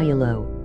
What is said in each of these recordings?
halo.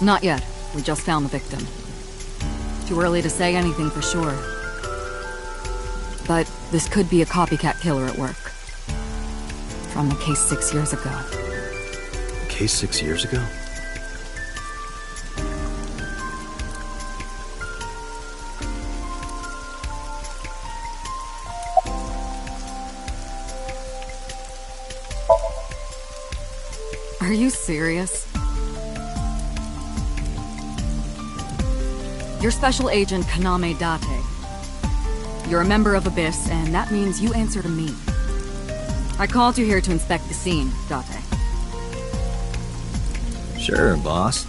Not yet. We just found the victim. Too early to say anything for sure. But this could be a copycat killer at work. From the case 6 years ago. Case 6 years ago? Are you serious? You're Special Agent Kaname Date. You're a member of Abyss, and that means you answer to me. I called you here to inspect the scene, Date. Sure, boss.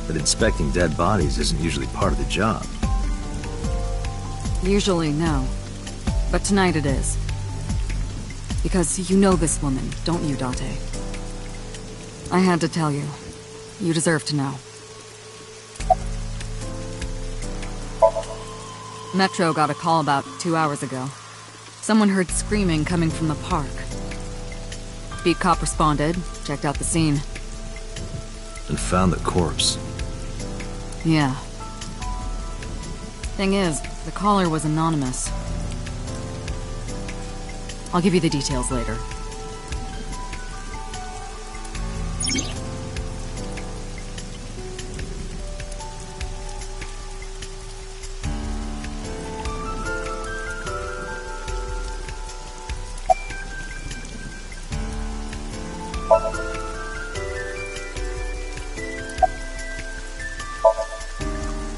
But inspecting dead bodies isn't usually part of the job. Usually, no. But tonight it is. Because you know this woman, don't you, Date? I had to tell you. You deserve to know. Metro got a call about 2 hours ago. Someone heard screaming coming from the park. Beat cop responded, checked out the scene. And found the corpse. Yeah. Thing is, the caller was anonymous. I'll give you the details later.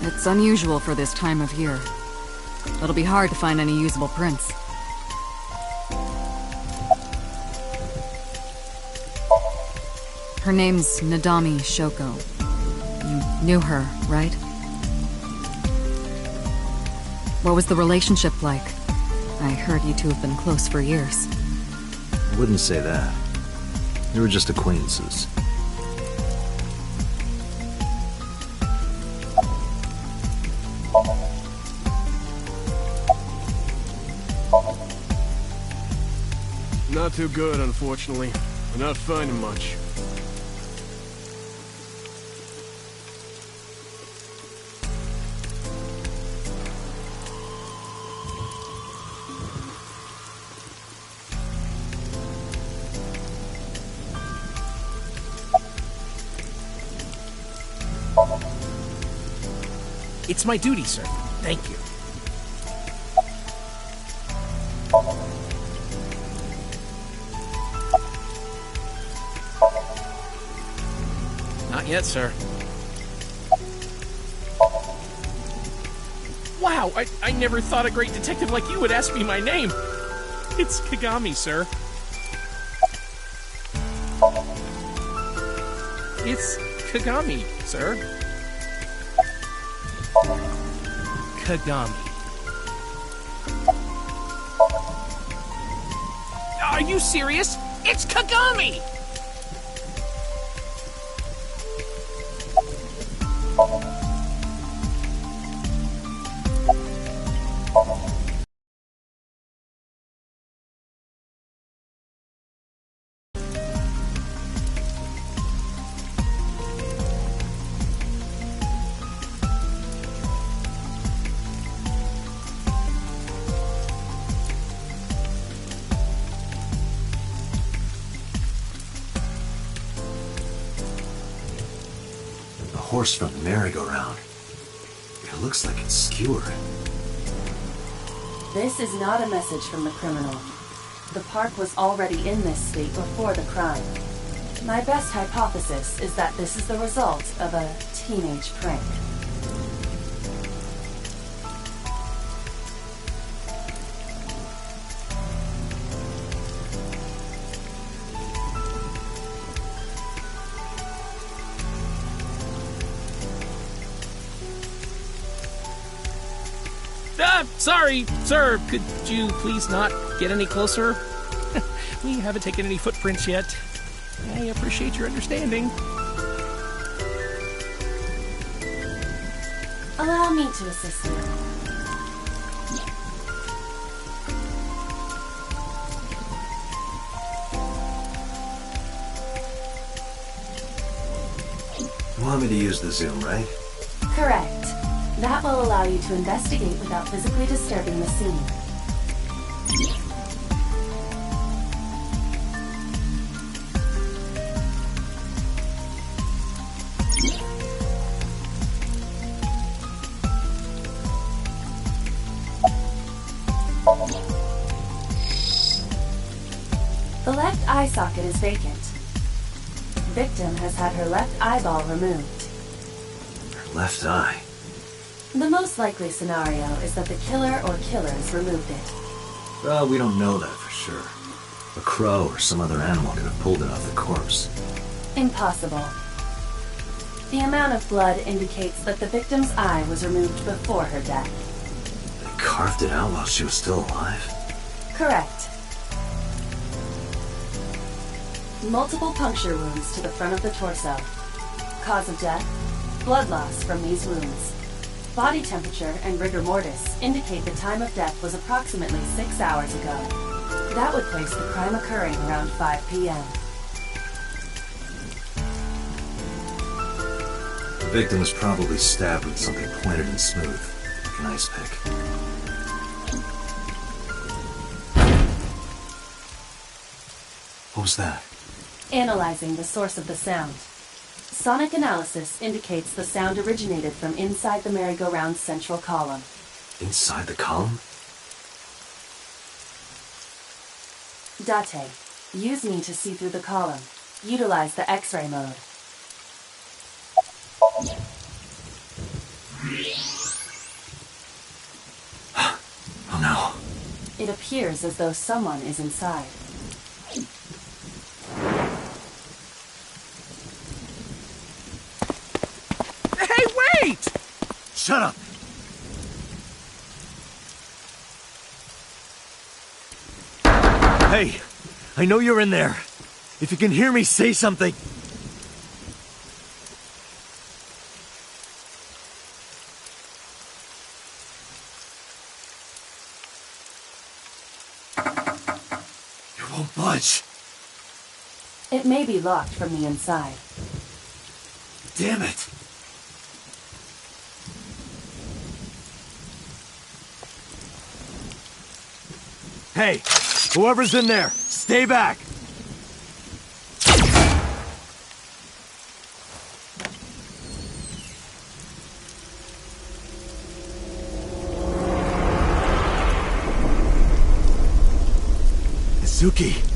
It's unusual for this time of year. It'll be hard to find any usable prints. Her name's Nadami Shoko. You knew her, right? What was the relationship like? I heard you two have been close for years. I wouldn't say that. They were just acquaintances. Not too good, unfortunately. We're not finding much. It's my duty, sir. Thank you. Not yet, sir. Wow, I never thought a great detective like you would ask me my name. It's Kagami, sir. It's Kagami, sir. Kagami. Are you serious? It's Kagami! Horse from the merry-go-round. It looks like it's skewered. This is not a message from the criminal. The park was already in this state before the crime. My best hypothesis is that this is the result of a teenage prank. Sorry, sir. Could you please not get any closer? We haven't taken any footprints yet. I appreciate your understanding. Allow me to assist you. You want me to use the zoom, right? Correct. That will allow you to investigate without physically disturbing the scene. The left eye socket is vacant. Victim has had her left eyeball removed. Her left eye. The most likely scenario is that the killer or killers removed it. Well, we don't know that for sure. A crow or some other animal could have pulled it off the corpse. Impossible. The amount of blood indicates that the victim's eye was removed before her death. They carved it out while she was still alive? Correct. Multiple puncture wounds to the front of the torso. Cause of death? Blood loss from these wounds. Body temperature and rigor mortis indicate the time of death was approximately 6 hours ago. That would place the crime occurring around 5 p.m. The victim was probably stabbed with something pointed and smooth, like an ice pick. What was that? Analyzing the source of the sound. Sonic analysis indicates the sound originated from inside the merry-go-round's central column. Inside the column? Date, use me to see through the column. Utilize the X-ray mode. Oh no. It appears as though someone is inside. Hey, wait! Shut up! Hey, I know you're in there. If you can hear me, say something. You won't budge. It may be locked from the inside. Damn it. Hey, whoever's in there, stay back. Suki.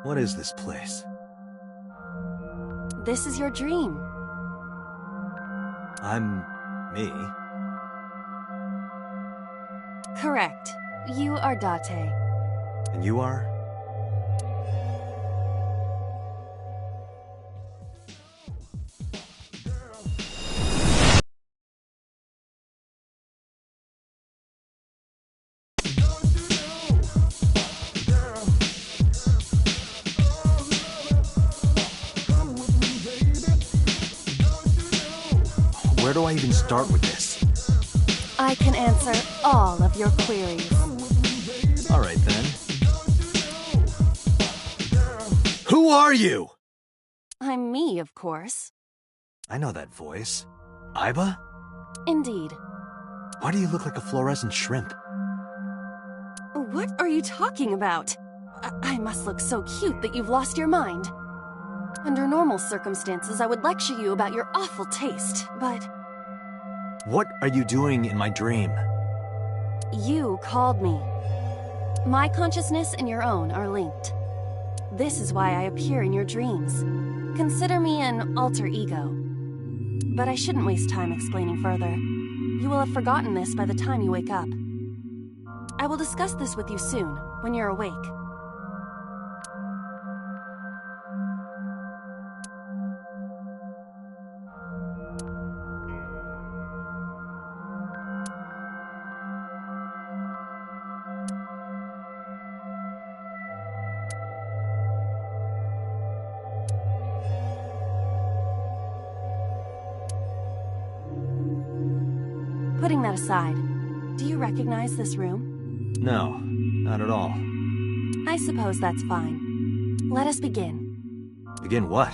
What is this place? This is your dream. I'm me. Correct. You are Date. And you are? Where do I even start with this? I can answer all of your queries. All right, then. Who are you? I'm me, of course. I know that voice. Iba? Indeed. Why do you look like a fluorescent shrimp? What are you talking about? I must look so cute that you've lost your mind. Under normal circumstances, I would lecture you about your awful taste, but... What are you doing in my dream? You called me. My consciousness and your own are linked. This is why I appear in your dreams. Consider me an alter ego. But I shouldn't waste time explaining further. You will have forgotten this by the time you wake up. I will discuss this with you soon, when you're awake. Putting that aside, do you recognize this room? No, not at all. I suppose that's fine. Let us begin. Begin what?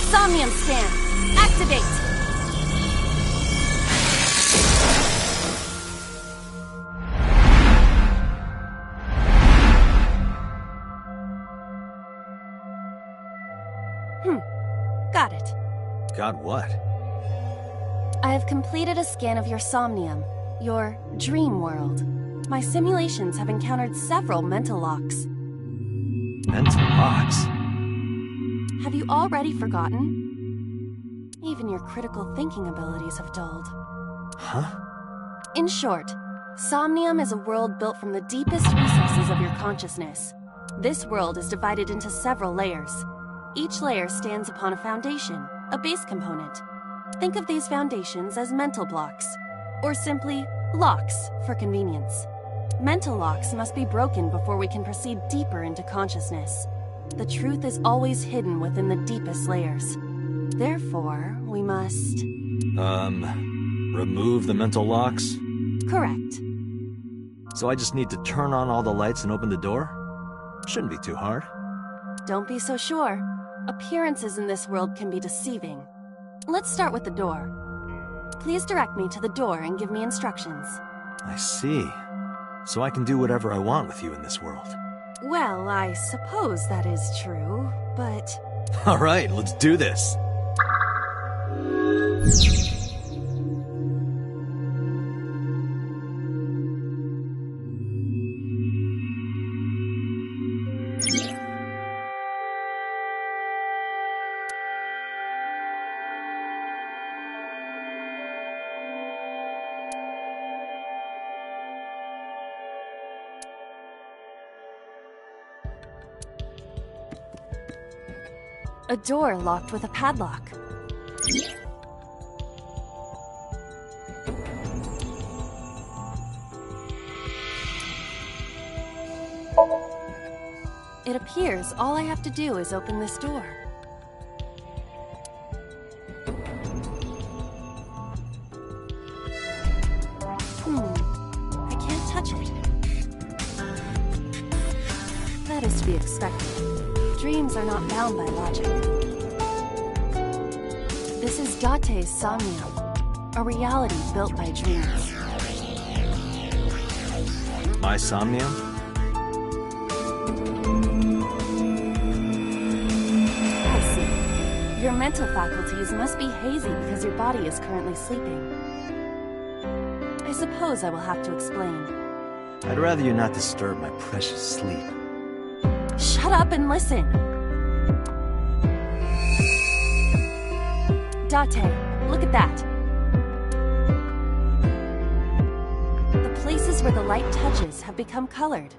Somnium scan! Activate! Got it. Got what? I have completed a scan of your Somnium, your dream world. My simulations have encountered several mental locks. Mental locks? Have you already forgotten? Even your critical thinking abilities have dulled. Huh? In short, Somnium is a world built from the deepest recesses of your consciousness. This world is divided into several layers. Each layer stands upon a foundation, a base component. Think of these foundations as mental blocks, or simply locks for convenience. Mental locks must be broken before we can proceed deeper into consciousness. The truth is always hidden within the deepest layers. Therefore, we must... remove the mental locks? Correct. So I just need to turn on all the lights and open the door? Shouldn't be too hard. Don't be so sure. Appearances in this world can be deceiving. Let's start with the door. Please direct me to the door and give me instructions. I see. So I can do whatever I want with you in this world. Well, I suppose that is true, but... All right, let's do this. A door locked with a padlock. It appears all I have to do is open this door. I can't touch it. That is to be expected. Dreams are not bound by logic. This is Date's Somnium, a reality built by dreams. My Somnium? I see. Your mental faculties must be hazy because your body is currently sleeping. I suppose I will have to explain. I'd rather you not disturb my precious sleep. Shut up and listen! Date, look at that. The places where the light touches have become colored.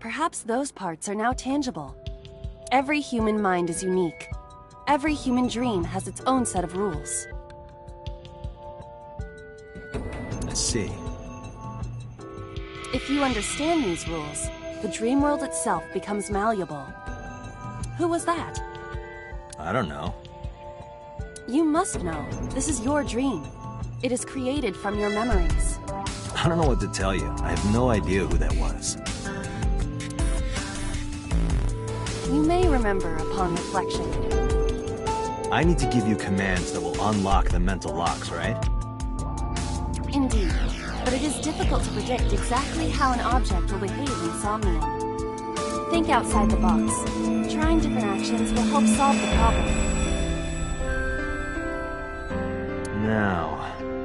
Perhaps those parts are now tangible. Every human mind is unique. Every human dream has its own set of rules. I see. If you understand these rules, the dream world itself becomes malleable. Who was that? I don't know. You must know. This is your dream. It is created from your memories. I don't know what to tell you. I have no idea who that was. You may remember upon reflection. I need to give you commands that will unlock the mental locks, right? Indeed, but it is difficult to predict exactly how an object will behave in Somnium. Think outside the box. Trying different actions will help solve the problem. Now,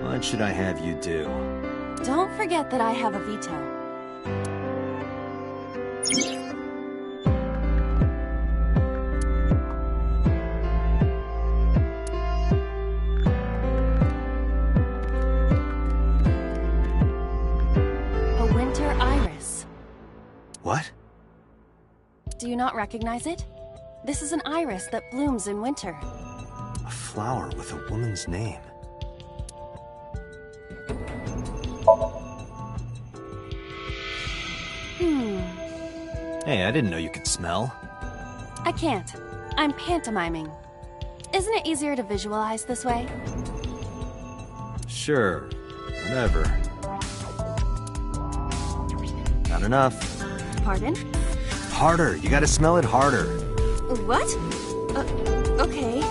what should I have you do? Don't forget that I have a veto. A winter iris. What? Do you not recognize it? This is an iris that blooms in winter. A flower with a woman's name. Hey, I didn't know you could smell. I can't. I'm pantomiming. Isn't it easier to visualize this way? Sure. Never. Not enough. Pardon? Harder. You gotta smell it harder. What? Okay.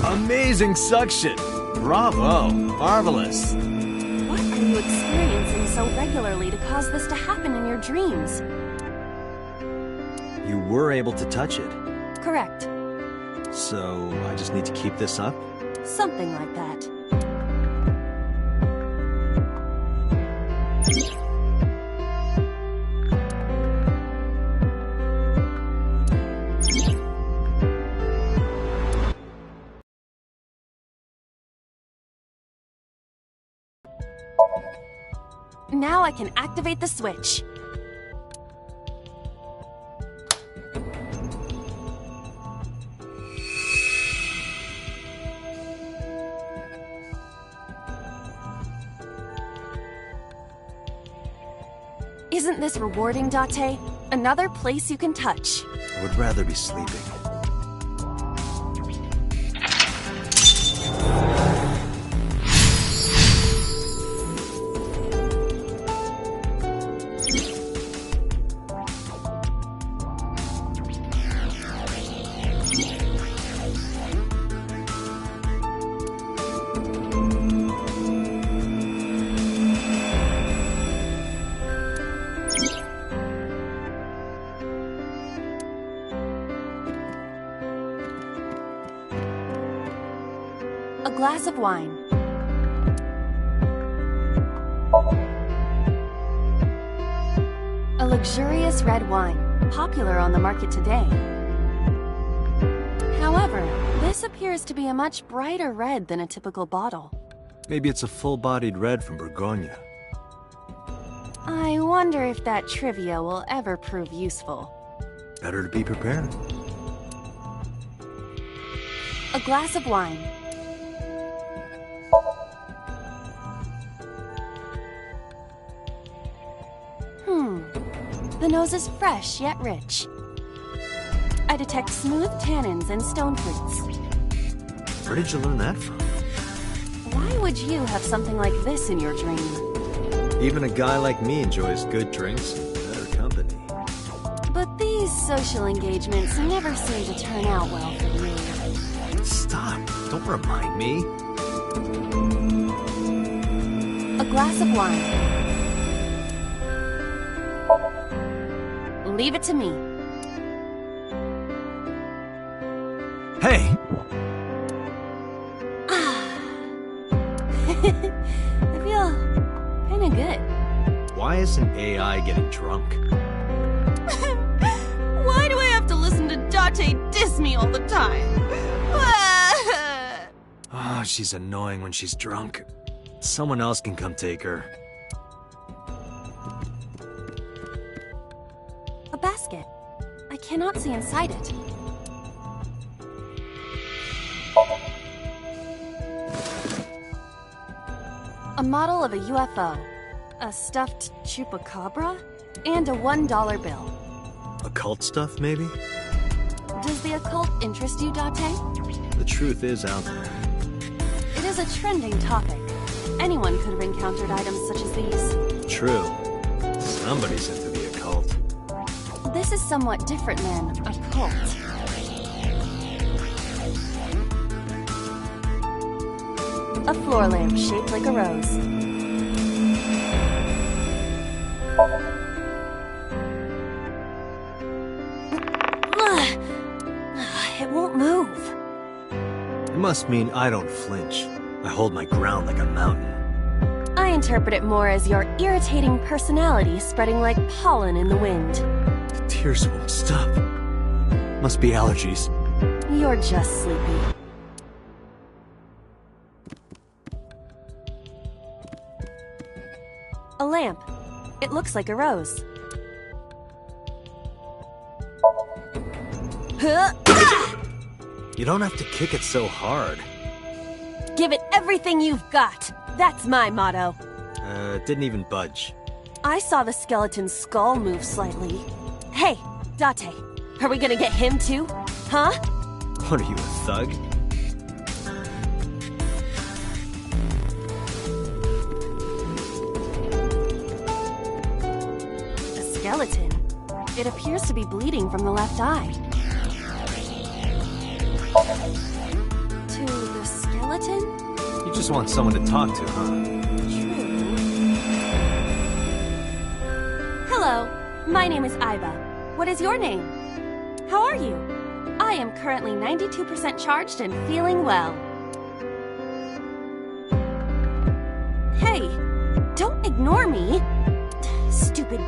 Amazing suction. Bravo. Marvelous. What are you experiencing so regularly to cause this to happen in your dreams? You were able to touch it. Correct. So, I just need to keep this up? Something like that. Now I can activate the switch. Isn't this rewarding, Date? Another place you can touch. I would rather be sleeping. A glass of wine. A luxurious red wine, popular on the market today. However, this appears to be a much brighter red than a typical bottle. Maybe it's a full-bodied red from Bourgogne. I wonder if that trivia will ever prove useful. Better to be prepared. A glass of wine. The nose is fresh yet rich. I detect smooth tannins and stone fruits. Where did you learn that from? Why would you have something like this in your dream? Even a guy like me enjoys good drinks and better company. But these social engagements never seem to turn out well for you. Stop. Don't remind me. A glass of wine. Leave it to me. Hey! I feel kinda good. Why isn't AI getting drunk? Why do I have to listen to Date diss me all the time? Oh, she's annoying when she's drunk. Someone else can come take her. A basket. I cannot see inside it. A model of a UFO, a stuffed chupacabra, and a $1 bill. Occult stuff, maybe? Does the occult interest you, Date? The truth is out there. It is a trending topic. Anyone could have encountered items such as these. True. Somebody's into the occult. This is somewhat different than a cult. A floor lamp shaped like a rose. It won't move. It must mean I don't flinch. I hold my ground like a mountain. I interpret it more as your irritating personality spreading like pollen in the wind. The tears won't stop. Must be allergies. You're just sleepy. A lamp. It looks like a rose. You don't have to kick it so hard. Give it everything you've got. That's my motto. Didn't even budge. I saw the skeleton's skull move slightly. Hey, Date, Are we gonna get him too? Huh? What are you, a thug? A skeleton. It appears to be bleeding from the left eye. To the skeleton? You just want someone to talk to, huh? True. Hello, my name is Iva. What is your name? How are you? I am currently 92% charged and feeling well. Hey, don't ignore me. Stupid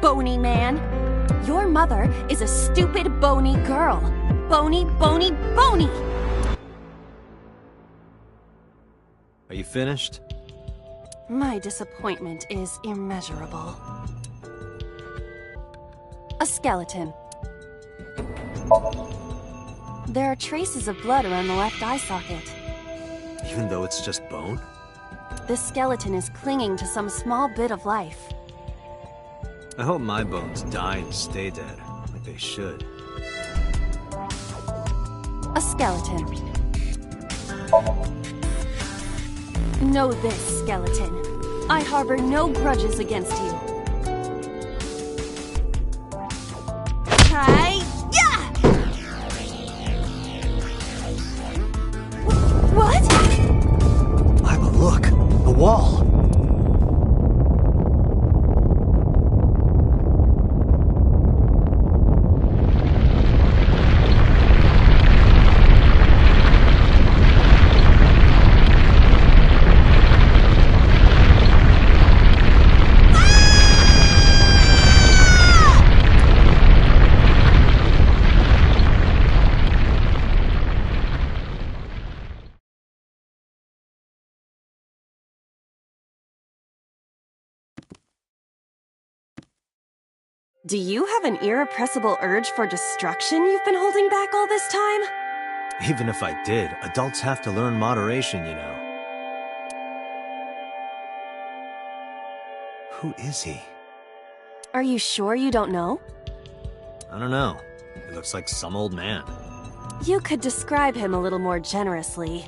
bony man. Your mother is a stupid bony girl. Bony, bony, bony! Are you finished? My disappointment is immeasurable. A skeleton. There are traces of blood around the left eye socket. Even though it's just bone? This skeleton is clinging to some small bit of life. I hope my bones die and stay dead, like they should. A skeleton. Know this, skeleton. I harbor no grudges against you. Hi-ya! What? Iva, look! The wall! Do you have an irrepressible urge for destruction you've been holding back all this time? Even if I did, adults have to learn moderation, you know. Who is he? Are you sure you don't know? I don't know. He looks like some old man. You could describe him a little more generously.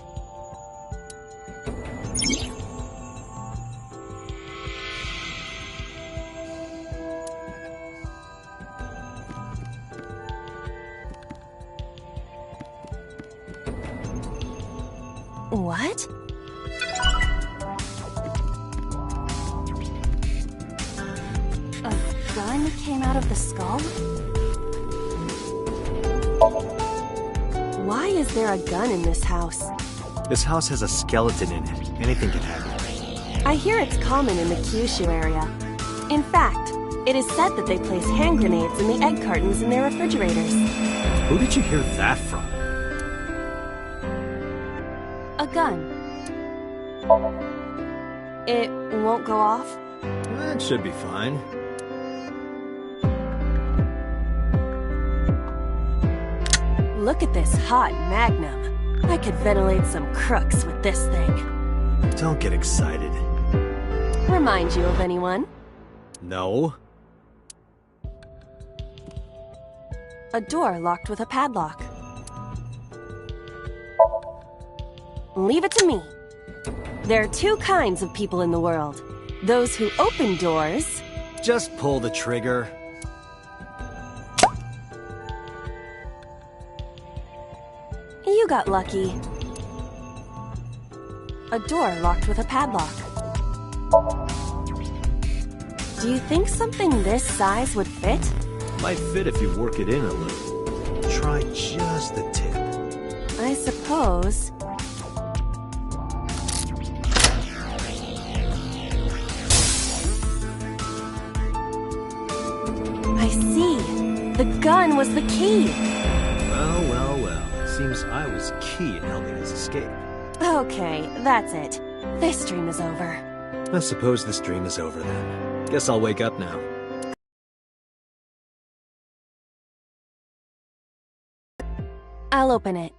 What? A gun came out of the skull? Why is there a gun in this house? This house has a skeleton in it. Anything can happen. I hear it's common in the Kyushu area. In fact, it is said that they place hand grenades in the egg cartons in their refrigerators. Who did you hear that from? A gun. It won't go off? That should be fine. Look at this hot magnum. I could ventilate some crooks with this thing. Don't get excited. Remind you of anyone? No. A door locked with a padlock. Leave it to me. There are two kinds of people in the world. Those who open doors... Just pull the trigger. You got lucky. A door locked with a padlock. Do you think something this size would fit? Might fit if you work it in a little. Try just the tip. I suppose. I see. The gun was the key. Well, well, well. Seems I was key in helping us escape. Okay, that's it. This dream is over. I suppose this dream is over then. Guess I'll wake up now. I'll open it.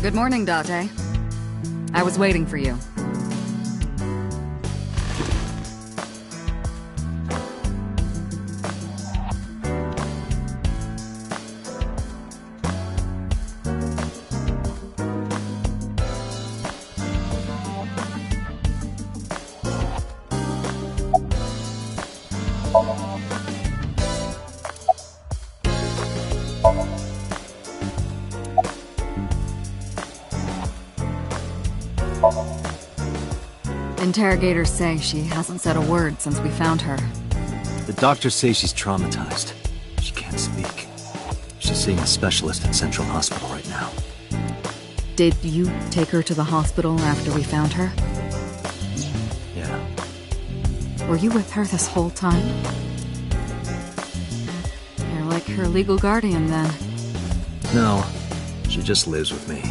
Good morning, Date. I was waiting for you. Interrogators say she hasn't said a word since we found her. The doctors say she's traumatized. She can't speak. She's seeing a specialist at Central Hospital right now. Did you take her to the hospital after we found her? Yeah. Were you with her this whole time? You're like her legal guardian, then. No, she just lives with me.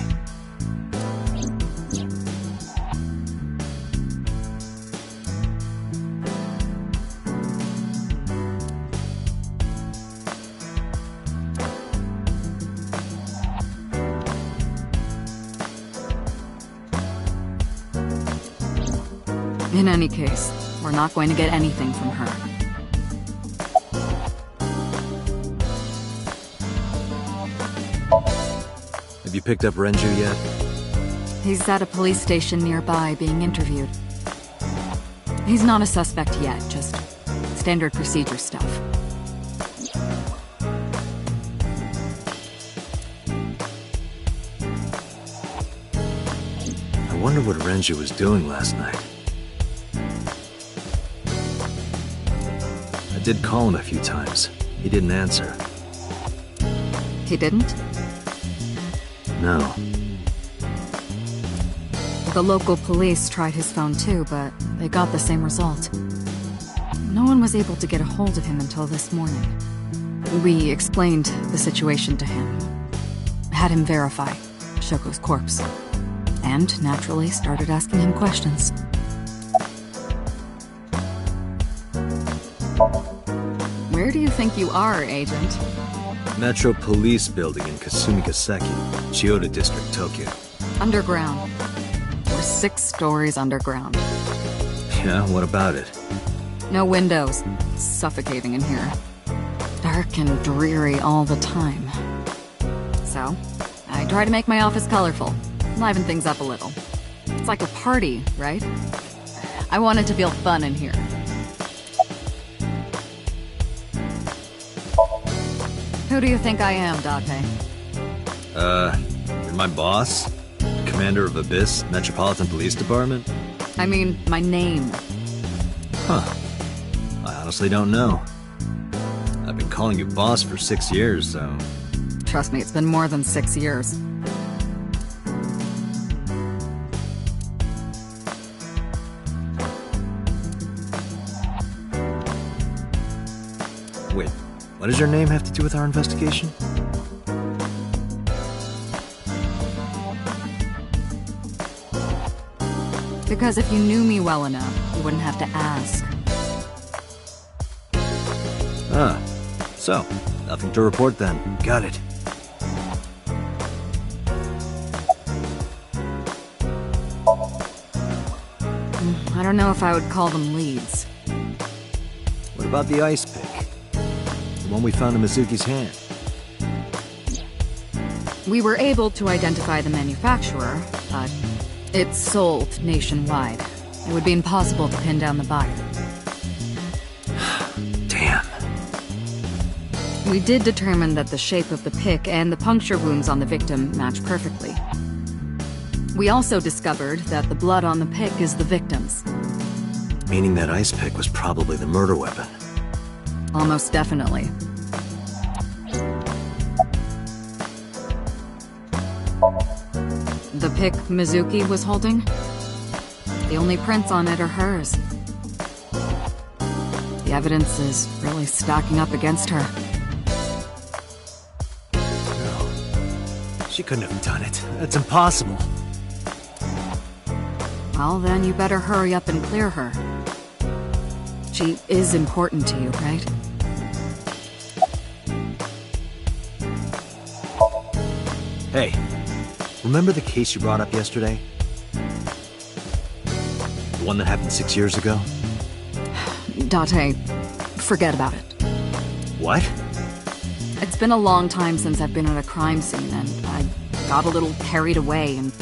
In any case, we're not going to get anything from her. Have you picked up Renju yet? He's at a police station nearby being interviewed. He's not a suspect yet, just standard procedure stuff. I wonder what Renju was doing last night. I did call him a few times. He didn't answer. He didn't? No. The local police tried his phone too, but they got the same result. No one was able to get a hold of him until this morning. We explained the situation to him, had him verify Shoko's corpse, and naturally started asking him questions. Where do you think you are, Agent? Metro Police Building in Kasumigaseki, Chiyoda District, Tokyo. Underground. We're 6 stories underground. Yeah, what about it? No windows. It's suffocating in here. Dark and dreary all the time. So, I try to make my office colorful, liven things up a little. It's like a party, right? I want it to feel fun in here. Who do you think I am, Date? You're my boss? Commander of Abyss Metropolitan Police Department? I mean, my name. Huh. I honestly don't know. I've been calling you boss for 6 years, so... Trust me, it's been more than 6 years. Wait, what does your name have to do with our investigation? Because if you knew me well enough, you wouldn't have to ask. Ah, so, nothing to report then. Got it. I don't know if I would call them leads. What about the ice pick? The one we found in Mizuki's hand? We were able to identify the manufacturer, but it's sold nationwide. It would be impossible to pin down the buyer. Damn. We did determine that the shape of the pick and the puncture wounds on the victim match perfectly. We also discovered that the blood on the pick is the victim's. Meaning that ice pick was probably the murder weapon. Almost definitely. The pick Mizuki was holding? The only prints on it are hers. The evidence is really stacking up against her. No. She couldn't have done it. That's impossible. Well, then you better hurry up and clear her. She is important to you, right? Hey, Remember the case you brought up yesterday? The one that happened 6 years ago? Date, forget about it. What? It's been a long time since I've been at a crime scene, and I got a little carried away, and...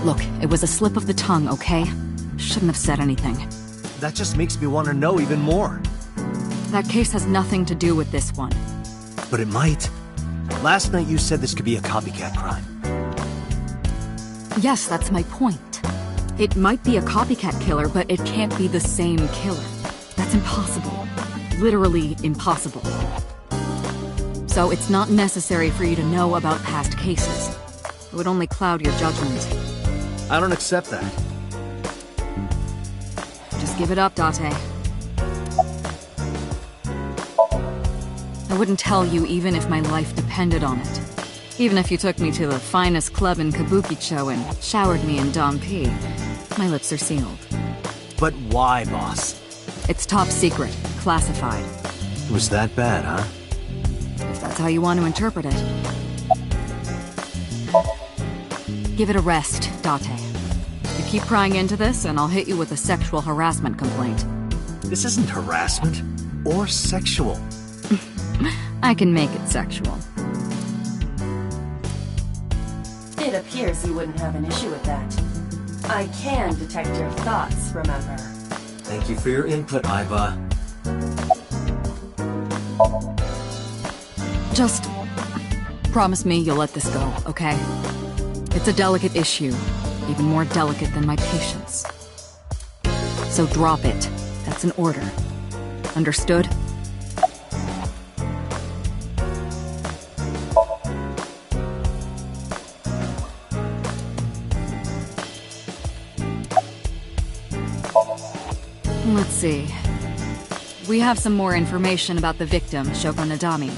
Look, it was a slip of the tongue, okay? Shouldn't have said anything. That just makes me want to know even more. That case has nothing to do with this one. But it might. Last night you said this could be a copycat crime. Yes, that's my point. It might be a copycat killer, but it can't be the same killer. That's impossible. Literally impossible. So it's not necessary for you to know about past cases. It would only cloud your judgment. I don't accept that. Just give it up, Date. I wouldn't tell you even if my life depended on it. Even if you took me to the finest club in Kabukicho and showered me in Dom P, my lips are sealed. But why, boss? It's top secret, classified. It was that bad, huh? If that's how you want to interpret it. Give it a rest, Date. You keep prying into this, and I'll hit you with a sexual harassment complaint. This isn't harassment or sexual. I can make it sexual. It appears you wouldn't have an issue with that. I can detect your thoughts, remember? Thank you for your input, Iva. Just promise me you'll let this go, okay? It's a delicate issue, even more delicate than my patience. So drop it. That's an order. Understood? Let's see. We have some more information about the victim, Shoko Nadami.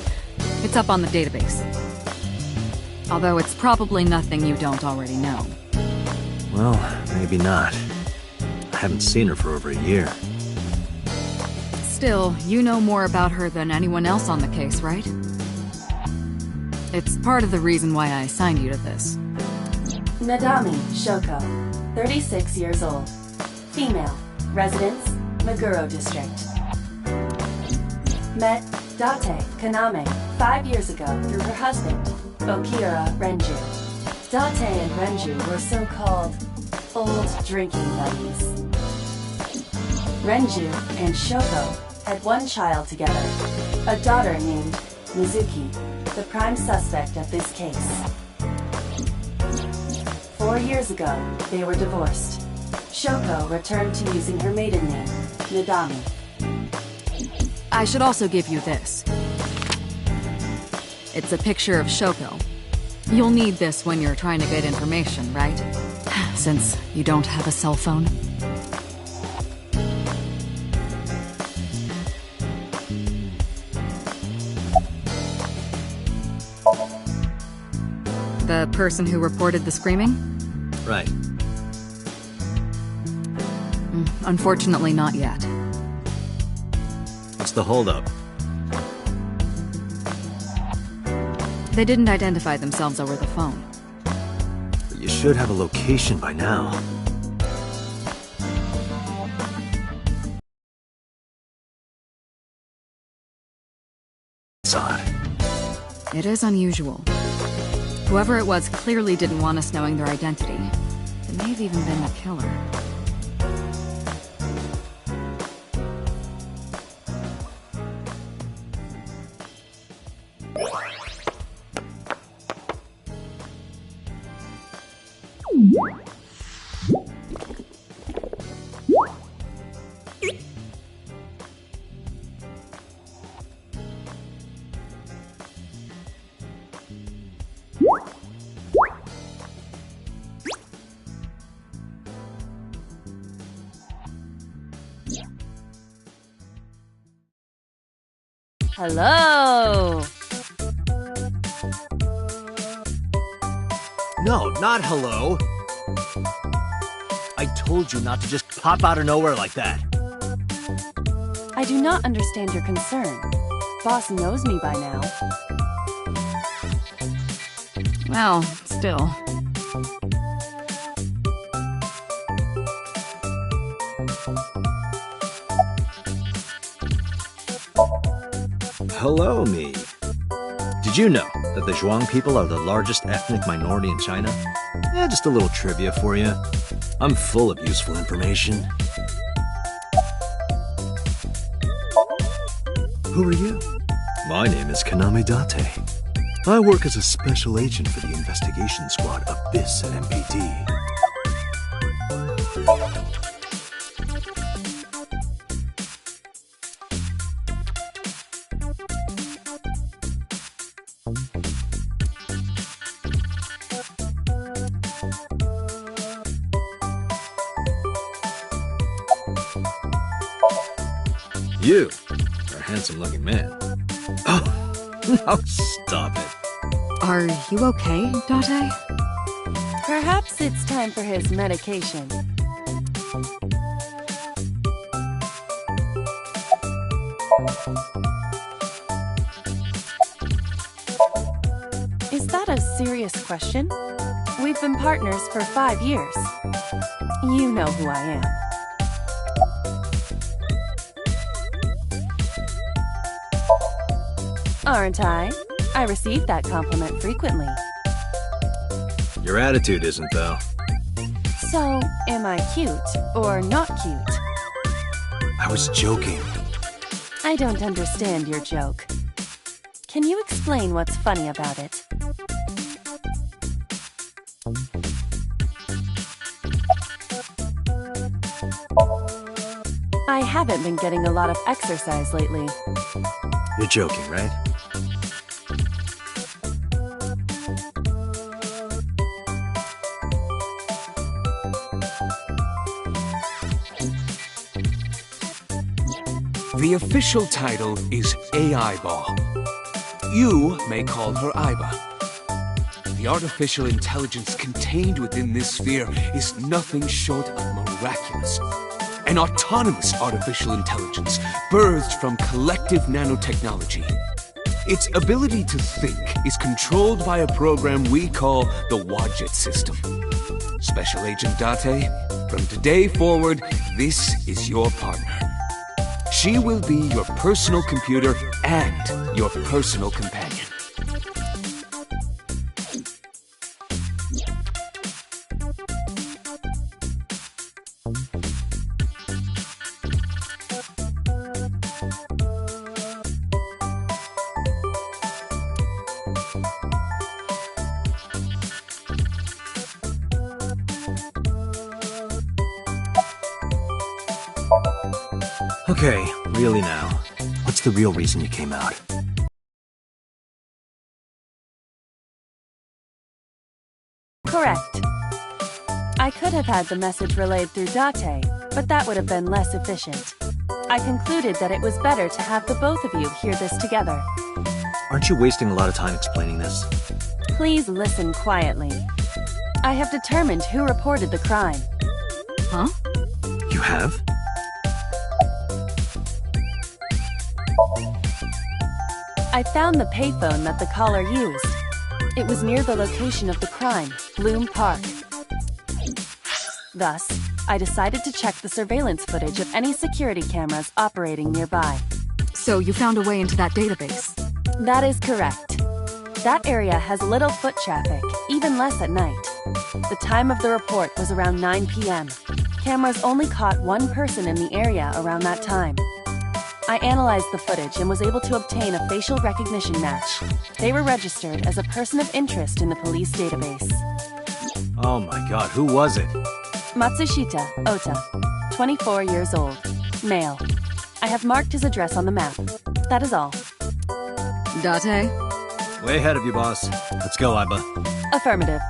It's up on the database. Although it's probably nothing you don't already know. Well, maybe not. I haven't seen her for over a year. Still, you know more about her than anyone else on the case, right? It's part of the reason why I assigned you to this. Nadami Shoko, 36 years old. Female, residence, Meguro District. Met Date Kaname 5 years ago through her husband, Okira Renju. Date and Renju were so-called old drinking buddies. Renju and Shoko had one child together, a daughter named Mizuki, the prime suspect of this case. 4 years ago, they were divorced. Shoko returned to using her maiden name, Nadami. I should also give you this. It's a picture of Shoko. You'll need this when you're trying to get information, right? Since you don't have a cell phone. The person who reported the screaming? Right. Unfortunately, not yet. What's the holdup? They didn't identify themselves over the phone. But you should have a location by now. It's odd. It is unusual. Whoever it was clearly didn't want us knowing their identity. It may have even been the killer. Hello! No, not hello. I told you not to just pop out of nowhere like that. I do not understand your concern. Boss knows me by now. Well, it's still. Hello, me. Did you know that the Zhuang people are the largest ethnic minority in China? Yeah, just a little trivia for you. I'm full of useful information. Who are you? My name is Kaname Date. I work as a special agent for the investigation squad Abyss at MPD. You are a handsome-looking man. Oh, no, stop it. Are you okay, Date? Perhaps it's time for his medication. Is that a serious question? We've been partners for 5 years. You know who I am. Aren't I? I receive that compliment frequently. Your attitude isn't, though. So, am I cute or not cute? I was joking. I don't understand your joke. Can you explain what's funny about it? I haven't been getting a lot of exercise lately. You're joking, right? The official title is AI Ball. You may call her Aiba. The artificial intelligence contained within this sphere is nothing short of miraculous. An autonomous artificial intelligence birthed from collective nanotechnology. Its ability to think is controlled by a program we call the Wadjet system. Special Agent Date, from today forward, this is your partner. She will be your personal computer and your personal companion. Okay, really now. What's the real reason you came out? Correct. I could have had the message relayed through Date, but that would have been less efficient. I concluded that it was better to have the both of you hear this together. Aren't you wasting a lot of time explaining this? Please listen quietly. I have determined who reported the crime. Huh? You have? I found the payphone that the caller used. It was near the location of the crime, Bloom Park. Thus, I decided to check the surveillance footage of any security cameras operating nearby. So you found a way into that database? That is correct. That area has little foot traffic, even less at night. The time of the report was around 9 p.m. Cameras only caught one person in the area around that time. I analyzed the footage and was able to obtain a facial recognition match. They were registered as a person of interest in the police database. Oh my god, who was it? Matsushita Ota, 24 years old, male. I have marked his address on the map. That is all. Date? Way ahead of you, boss. Let's go, Aiba. Affirmative.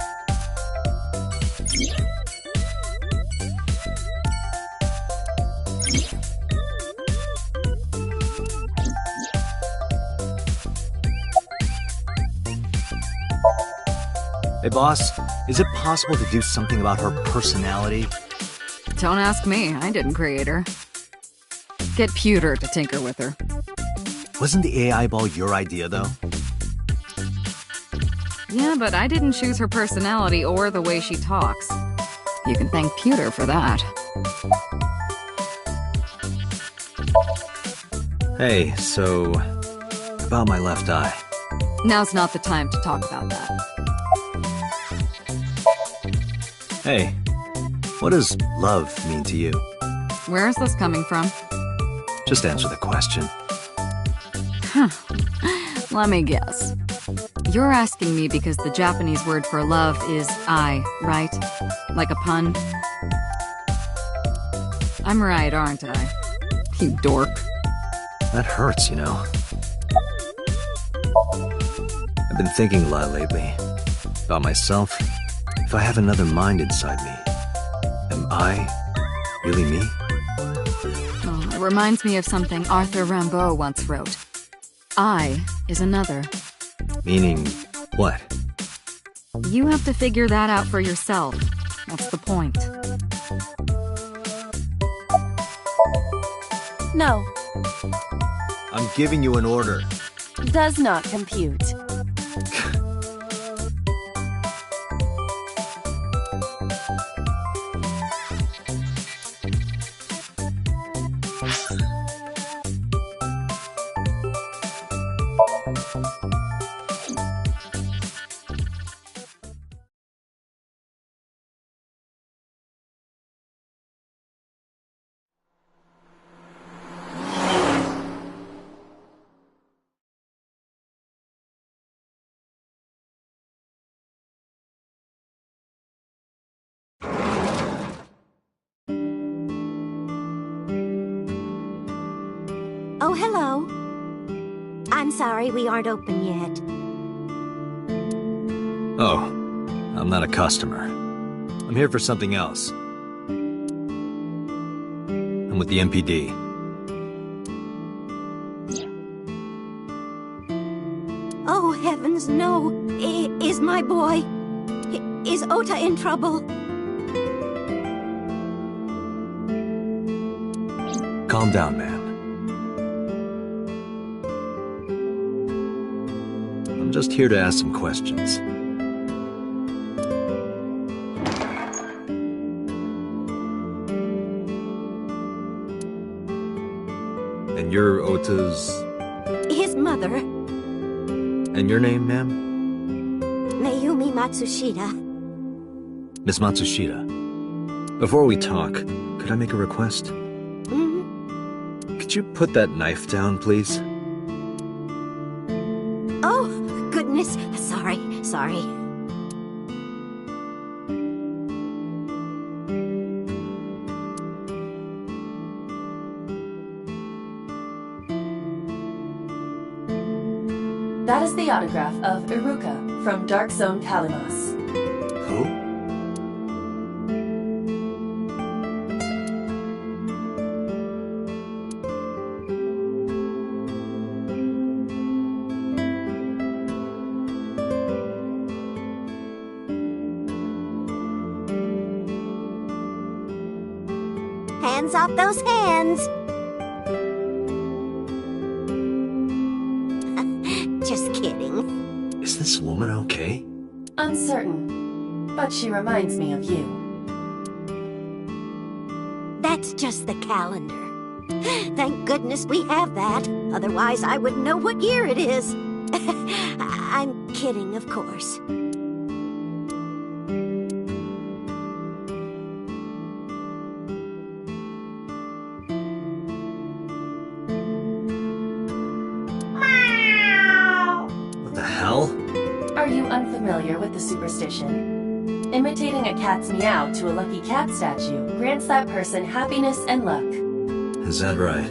Hey, boss, is it possible to do something about her personality? Don't ask me, I didn't create her. Get Pewter to tinker with her. Wasn't the AI ball your idea, though? Yeah, but I didn't choose her personality or the way she talks. You can thank Pewter for that. Hey, so... about my left eye. Now's not the time to talk about that. Hey, what does love mean to you? Where is this coming from? Just answer the question. Let me guess. You're asking me because the Japanese word for love is ai, right? Like a pun? I'm right, aren't I? You dork. That hurts, you know. I've been thinking a lot lately. About myself. If I have another mind inside me, am I really me? Oh, it reminds me of something Arthur Rimbaud once wrote. I is another. Meaning what? You have to figure that out for yourself. That's the point. No, I'm giving you an order. does not compute. Oh, hello. I'm sorry we aren't open yet. Oh, I'm not a customer. I'm here for something else. I'm with the MPD. Oh, heavens, no. Is my boy... Is Ota in trouble? Calm down, man. I'm just here to ask some questions. And you're Ota's... His mother, And your name, ma'am? Mayumi Matsushita. Miss Matsushita. Before we talk, could I make a request? Could you put that knife down, please? Oh, goodness. Sorry. That is the autograph of Iruka from Dark Zone Kalimas. Who? Hands off those hands. Just kidding. Is this woman okay? Uncertain, but she reminds me of you. That's just the calendar. Thank goodness we have that. Otherwise, I wouldn't know what year it is. I'm kidding, of course. What the hell? Are you unfamiliar with the superstition? Imitating a cat's meow to a lucky cat statue grants that person happiness and luck. Is that right?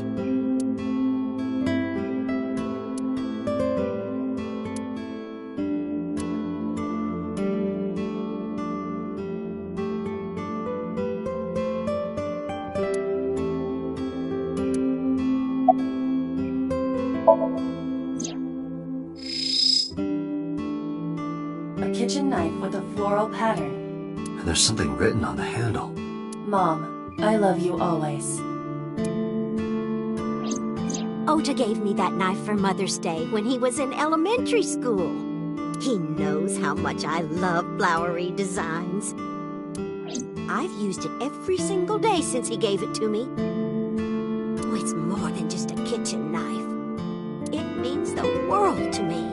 A kitchen knife with a floral pattern. And there's something written on the handle. Mom, I love you always. Ota gave me that knife for Mother's Day when he was in elementary school. He knows how much I love flowery designs. I've used it every single day since he gave it to me. Oh, it's more than just a kitchen knife. It means the world to me.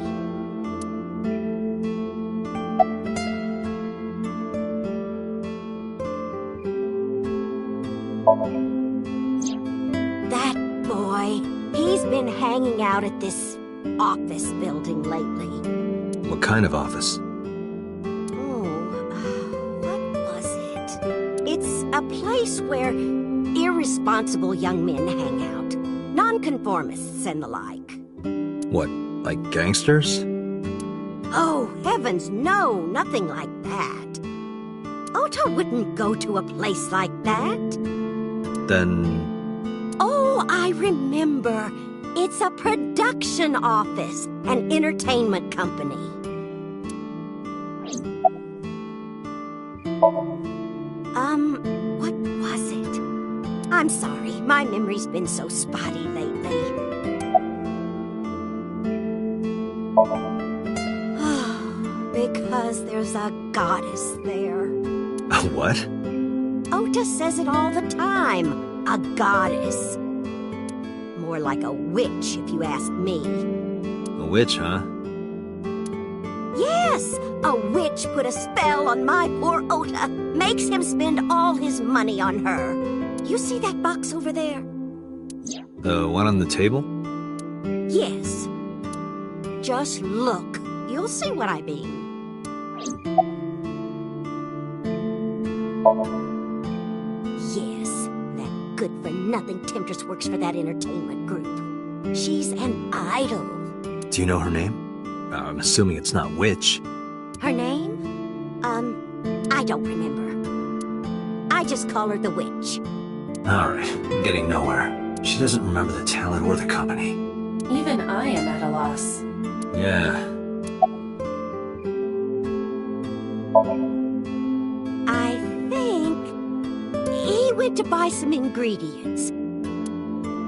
That boy, he's been hanging out at this office building lately. What kind of office? What was it? It's a place where irresponsible young men hang out. Nonconformists and the like. What, like gangsters? Oh, heavens, no, nothing like that. Ota wouldn't go to a place like that. Then... Oh, I remember. It's a production office, an entertainment company. What was it? I'm sorry, my memory's been so spotty lately. Because there's a goddess there. A what? Ota says it all the time. A goddess. More like a witch, if you ask me. A witch, huh? Yes! A witch put a spell on my poor Ota. Makes him spend all his money on her. You see that box over there? The one on the table? Yes. Just look. You'll see what I mean. Yes, that good-for-nothing temptress works for that entertainment group. She's an idol. Do you know her name? I'm assuming it's not witch. Her name? I don't remember. I just call her the witch. Alright, I'm getting nowhere. She doesn't remember the talent or the company. Even I am at a loss. Yeah. I think he went to buy some ingredients.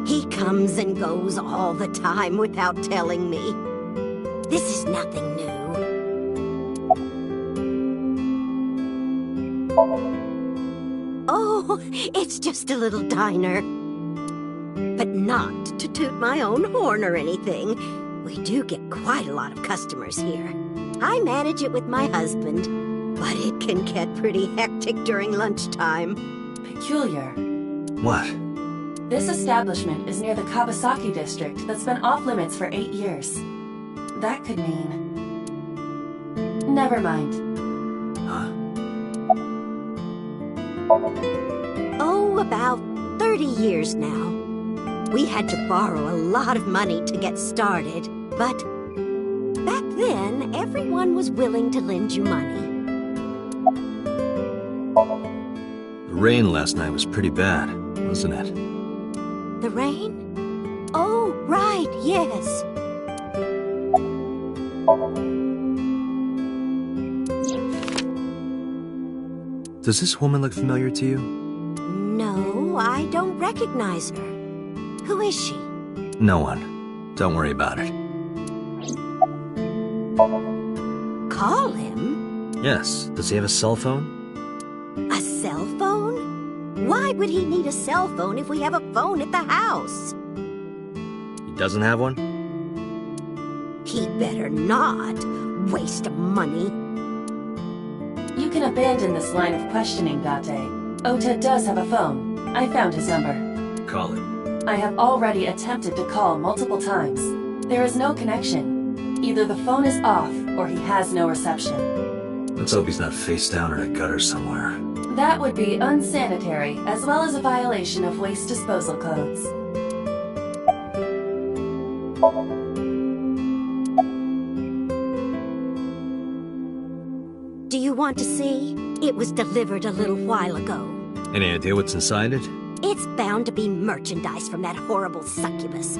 He comes and goes all the time without telling me. This is nothing new. Oh, it's just a little diner. But not to toot my own horn or anything. We do get quite a lot of customers here. I manage it with my husband, but it can get pretty hectic during lunchtime. Peculiar. What? This establishment is near the Kawasaki district that's been off limits for 8 years. That could mean... Never mind. Huh? Oh, about 30 years now. We had to borrow a lot of money to get started, but back then, everyone was willing to lend you money. The rain last night was pretty bad, wasn't it? The rain? Oh, right, yes. Does this woman look familiar to you? No, I don't recognize her. Who is she? No one. Don't worry about it. Call him? Yes. Does he have a cell phone? A cell phone? Why would he need a cell phone if we have a phone at the house? He doesn't have one? He better not. Waste of money. You can abandon this line of questioning, Date. Ota does have a phone. I found his number. Call it. I have already attempted to call multiple times. There is no connection. Either the phone is off, or he has no reception. Let's hope he's not face down in a gutter somewhere. That would be unsanitary, as well as a violation of waste disposal codes. Do you want to see? It was delivered a little while ago. Any idea what's inside it? It's bound to be merchandise from that horrible succubus.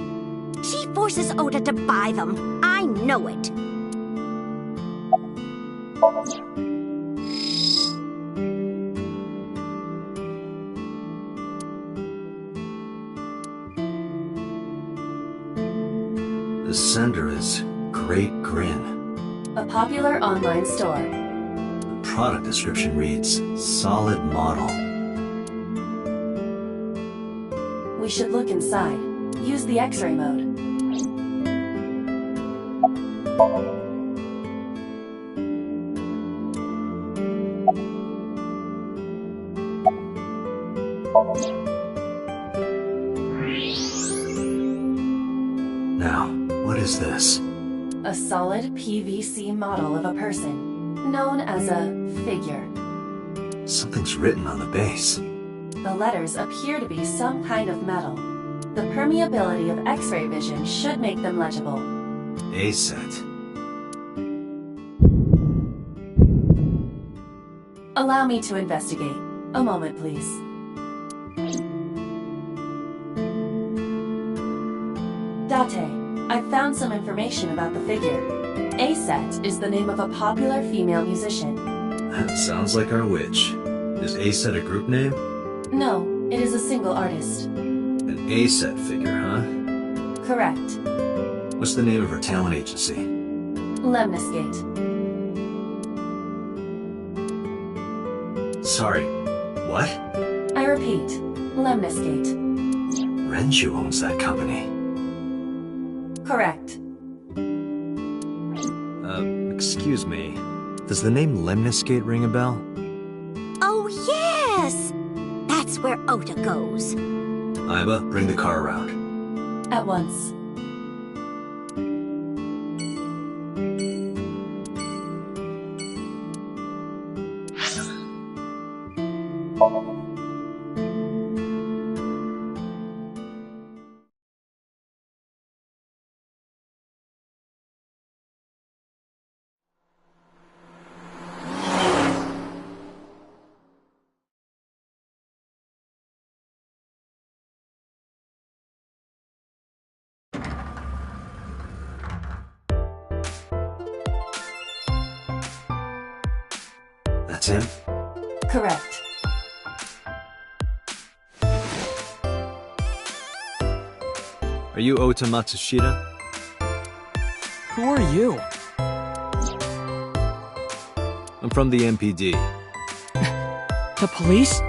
She forces Ota to buy them. I know it. The sender is Great Grin. a popular online store. The product description reads, solid model. We should look inside. Use the X-ray mode. Now, what is this? A solid PVC model of a person, known as a figure. Something's written on the base. The letters appear to be some kind of metal. The permeability of X-ray vision should make them legible. A set. Allow me to investigate. A moment, please. Date, I've found some information about the figure. A-Set is the name of a popular female musician. That sounds like our witch. Is A set a group name? No, it is a single artist. An A set figure, huh? Correct. What's the name of her talent agency? Lemniscate. Sorry, what? I repeat, Lemniscate. Renju owns that company. Correct. Excuse me. Does the name Lemniscate ring a bell? Oh, yes! That's where Ota goes. Iba, bring the car around. At once. That's him? Correct. Are you Ota Matsushita? Who are you? I'm from the MPD. The police?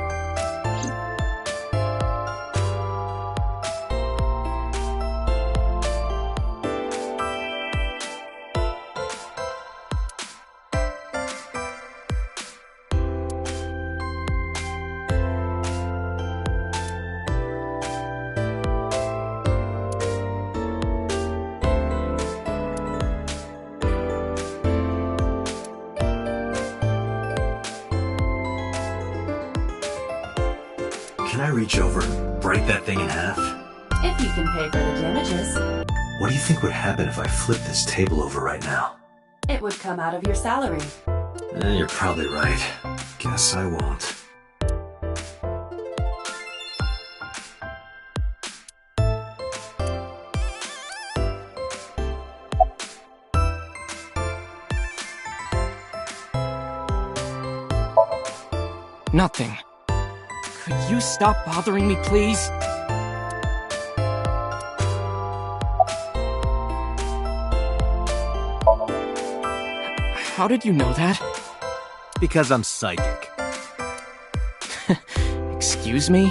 Can I reach over and break that thing in half? If you can pay for the damages, What do you think would happen if I flipped this table over right now? it would come out of your salary. You're probably right. Guess I won't. Nothing. Could you stop bothering me, please? How did you know that? Because I'm psychic. Excuse me?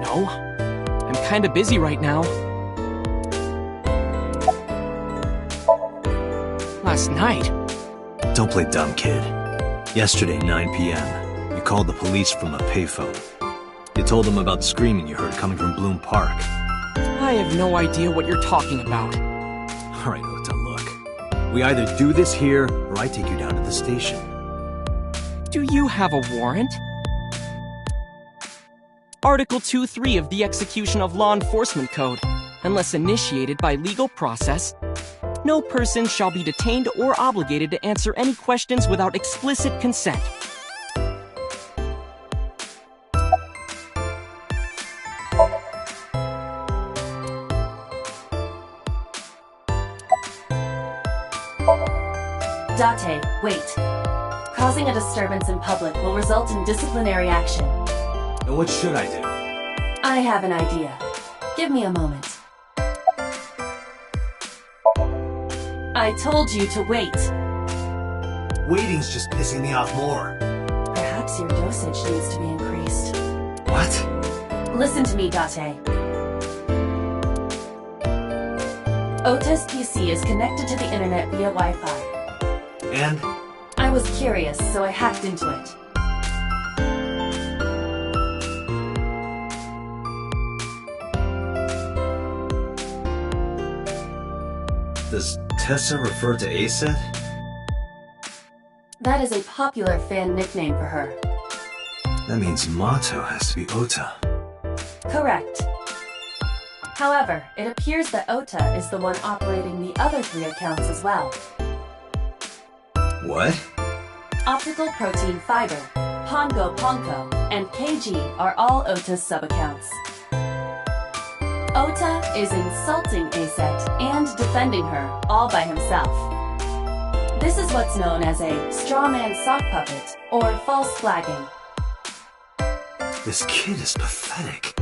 No? I'm kinda busy right now. Last night? Don't play dumb, kid. Yesterday, 9 p.m., you called the police from a payphone. You told them about screaming you heard coming from Bloom Park. I have no idea what you're talking about. All right, Ota, look. We either do this here, or I take you down to the station. Do you have a warrant? Article 2.3 of the Execution of Law Enforcement Code. Unless initiated by legal process, no person shall be detained or obligated to answer any questions without explicit consent. Date, wait. Causing a disturbance in public will result in disciplinary action. And what should I do? I have an idea. Give me a moment. I told you to wait. Waiting's just pissing me off more. Perhaps your dosage needs to be increased. What? Listen to me, Date. Ota's PC is connected to the internet via Wi-Fi. And? I was curious, so I hacked into it. Does Tessa refer to Aset? That is a popular fan nickname for her. That means Mato has to be Ota. Correct. However, it appears that Ota is the one operating the other 3 accounts as well. What? Optical Protein Fiber, Pongo Ponko, and KG are all Ota's sub-accounts. Ota is insulting Aset and defending her all by himself. This is what's known as a strawman sock puppet or false flagging. This kid is pathetic.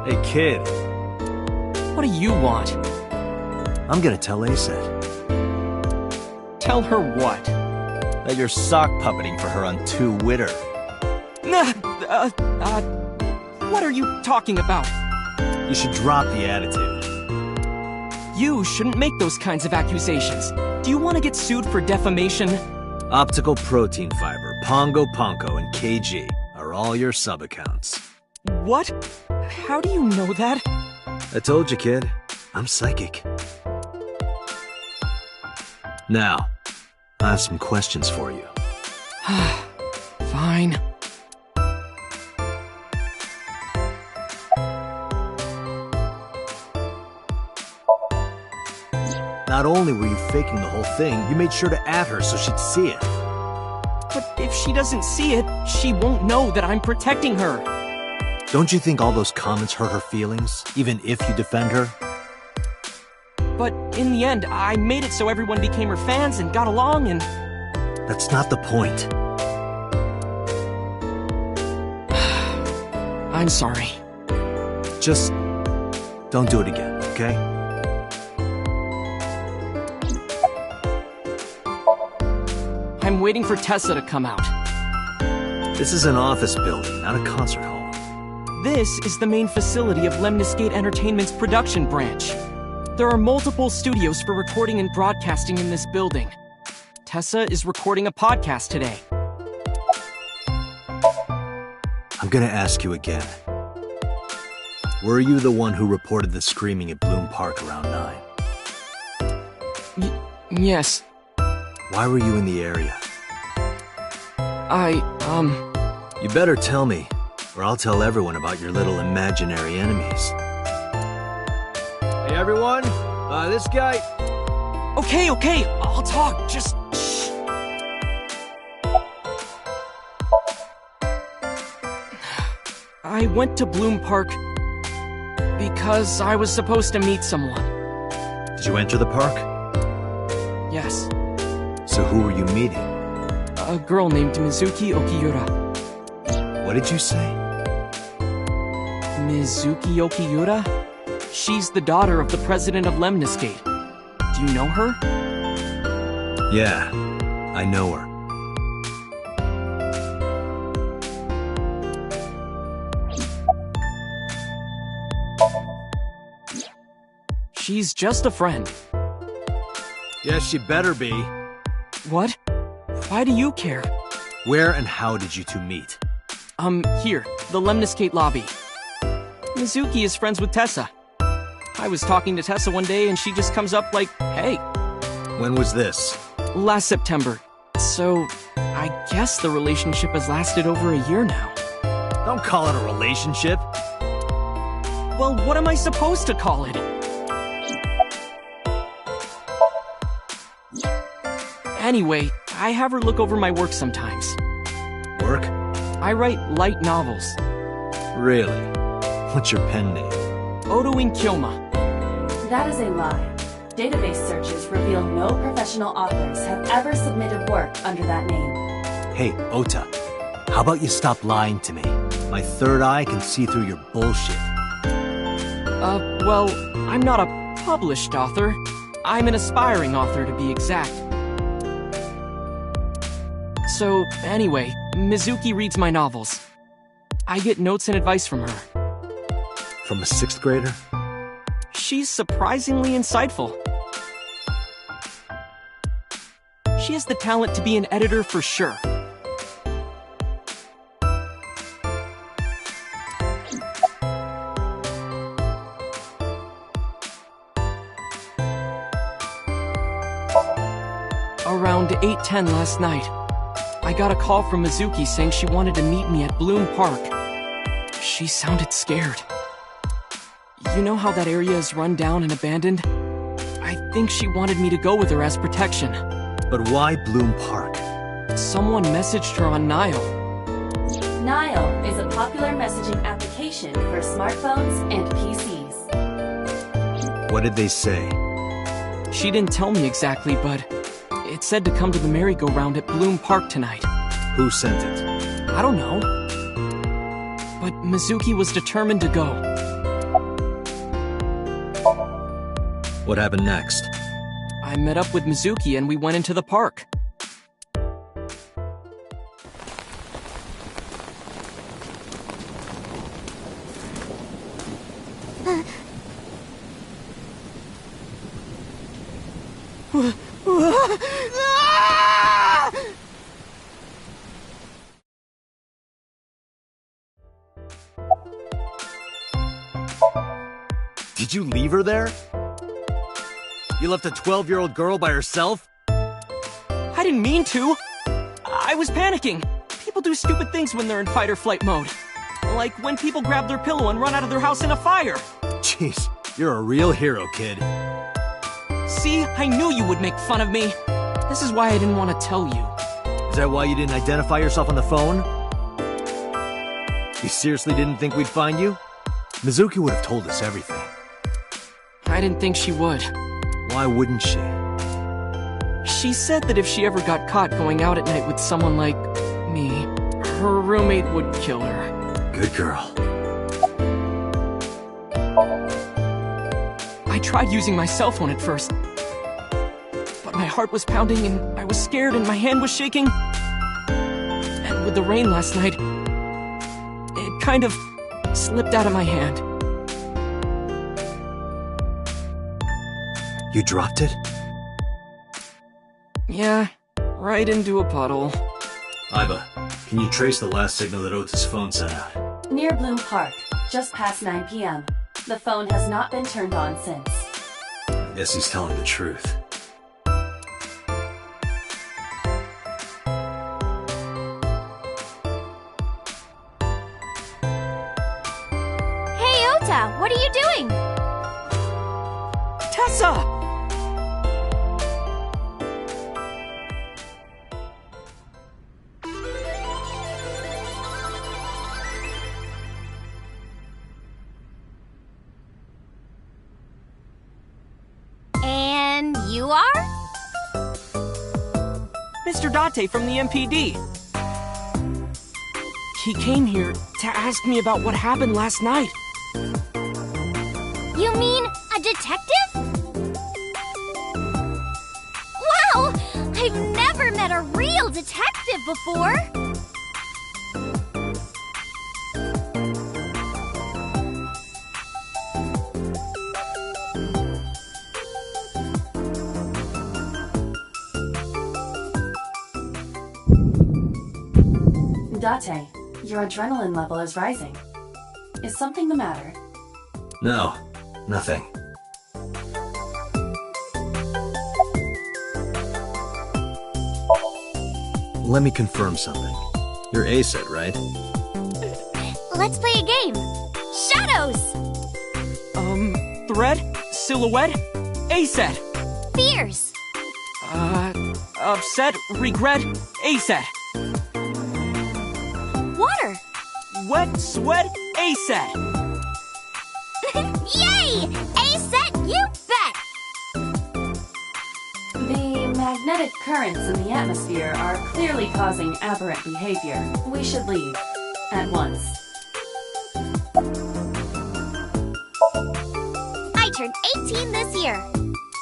Hey kid, What do you want? I'm gonna tell Aset Tell her what? that you're sock puppeting for her on Twitter. What are you talking about? You should drop the attitude. You shouldn't make those kinds of accusations. Do you want to get sued for defamation? Optical Protein Fiber, Pongo Ponko, and KG are all your sub-accounts. What? How do you know that? I told you, kid. I'm psychic. Now, I have some questions for you. Fine. Not only were you faking the whole thing, you made sure to add her so she'd see it. But if she doesn't see it, she won't know that I'm protecting her. Don't you think all those comments hurt her feelings, even if you defend her? But in the end, I made it so everyone became her fans and got along and... That's not the point. I'm sorry. Just don't do it again, okay? I'm waiting for Tessa to come out. This is an office building, not a concert hall. This is the main facility of Lemniscate Entertainment's production branch. There are multiple studios for recording and broadcasting in this building. Tessa is recording a podcast today. I'm gonna ask you again. Were you the one who reported the screaming at Bloom Park around 9? Yes. Why were you in the area? You You better tell me, or I'll tell everyone about your little imaginary enemies. Hey everyone, this guy... Okay, I'll talk, just shh. I went to Bloom Park because I was supposed to meet someone. Did you enter the park? Yes. So who were you meeting? A girl named Mizuki Okiura. What did you say? Mizuki Okiura? She's the daughter of the president of Lemniscate. Do you know her? Yeah, I know her. She's just a friend. Yes, she better be. What? Why do you care? Where and how did you two meet? Here, the Lemniscate lobby. Mizuki is friends with Tessa. I was talking to Tessa one day and she just comes up like, hey. When was this? Last September. So, I guess the relationship has lasted over a year now. Don't call it a relationship. Well, what am I supposed to call it? Anyway, I have her look over my work sometimes. Work? I write light novels. Really? What's your pen name? Odoin Kyoma. That is a lie. Database searches reveal no professional authors have ever submitted work under that name. Hey, Ota, how about you stop lying to me? My third eye can see through your bullshit. Well, I'm not a published author. I'm an aspiring author, to be exact. So, anyway, Mizuki reads my novels. I get notes and advice from her. From a 6th grader? She's surprisingly insightful. She has the talent to be an editor for sure. Around 8:10 last night, I got a call from Mizuki saying she wanted to meet me at Bloom Park. She sounded scared. You know how that area is run down and abandoned? I think she wanted me to go with her as protection. But why Bloom Park? Someone messaged her on Nile. Nile is a popular messaging application for smartphones and PCs. What did they say? She didn't tell me exactly, but it said to come to the merry-go-round at Bloom Park tonight. Who sent it? I don't know. But Mizuki was determined to go. What happened next? I met up with Mizuki and we went into the park. Did you leave her there? You left a 12-year-old girl by herself? I didn't mean to. I was panicking. People do stupid things when they're in fight or flight mode. Like when people grab their pillow and run out of their house in a fire. Jeez, you're a real hero, kid. See, I knew you would make fun of me. This is why I didn't want to tell you. Is that why you didn't identify yourself on the phone? You seriously didn't think we'd find you? Mizuki would have told us everything. I didn't think she would. Why wouldn't she? She said that if she ever got caught going out at night with someone like me, her roommate would kill her. Good girl. I tried using my cell phone at first, but my heart was pounding and I was scared and my hand was shaking. And with the rain last night, it kind of slipped out of my hand. You dropped it? Yeah, right into a puddle. Iba, can you trace the last signal that Ota's phone sent out? Near Bloom Park, just past 9 p.m. The phone has not been turned on since. I guess he's telling the truth. Hey, Ota, what are you doing? Tessa! And you are? Mr. Date from the MPD. He came here to ask me about what happened last night. You mean a detective? Wow! I've never met a real detective before! Date, your adrenaline level is rising. Is something the matter? No, nothing. Let me confirm something. You're A-set, right? Let's play a game! Shadows! Thread? Silhouette? A-set! Fears! Upset? Regret? A-set! Water! Wet? Sweat? A-set! Yay! A-set, you bet! The magnetic currents in the atmosphere are clearly causing aberrant behavior. We should leave. At once. turned 18 this year.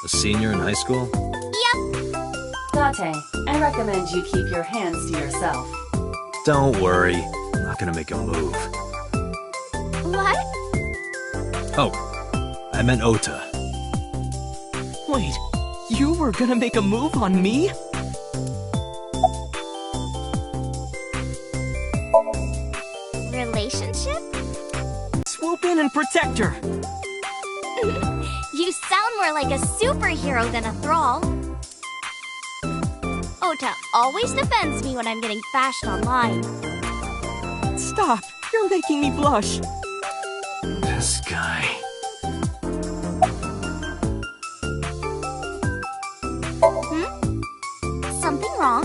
A senior in high school? Yep. Date, I recommend you keep your hands to yourself. Don't worry. I'm not gonna make a move. What? Oh, I meant Ota. Wait, you were gonna make a move on me? Relationship? Swoop in and protect her. You sound more like a superhero than a thrall. Ota always defends me when I'm getting bashed online. Stop, you're making me blush. This guy. Something wrong?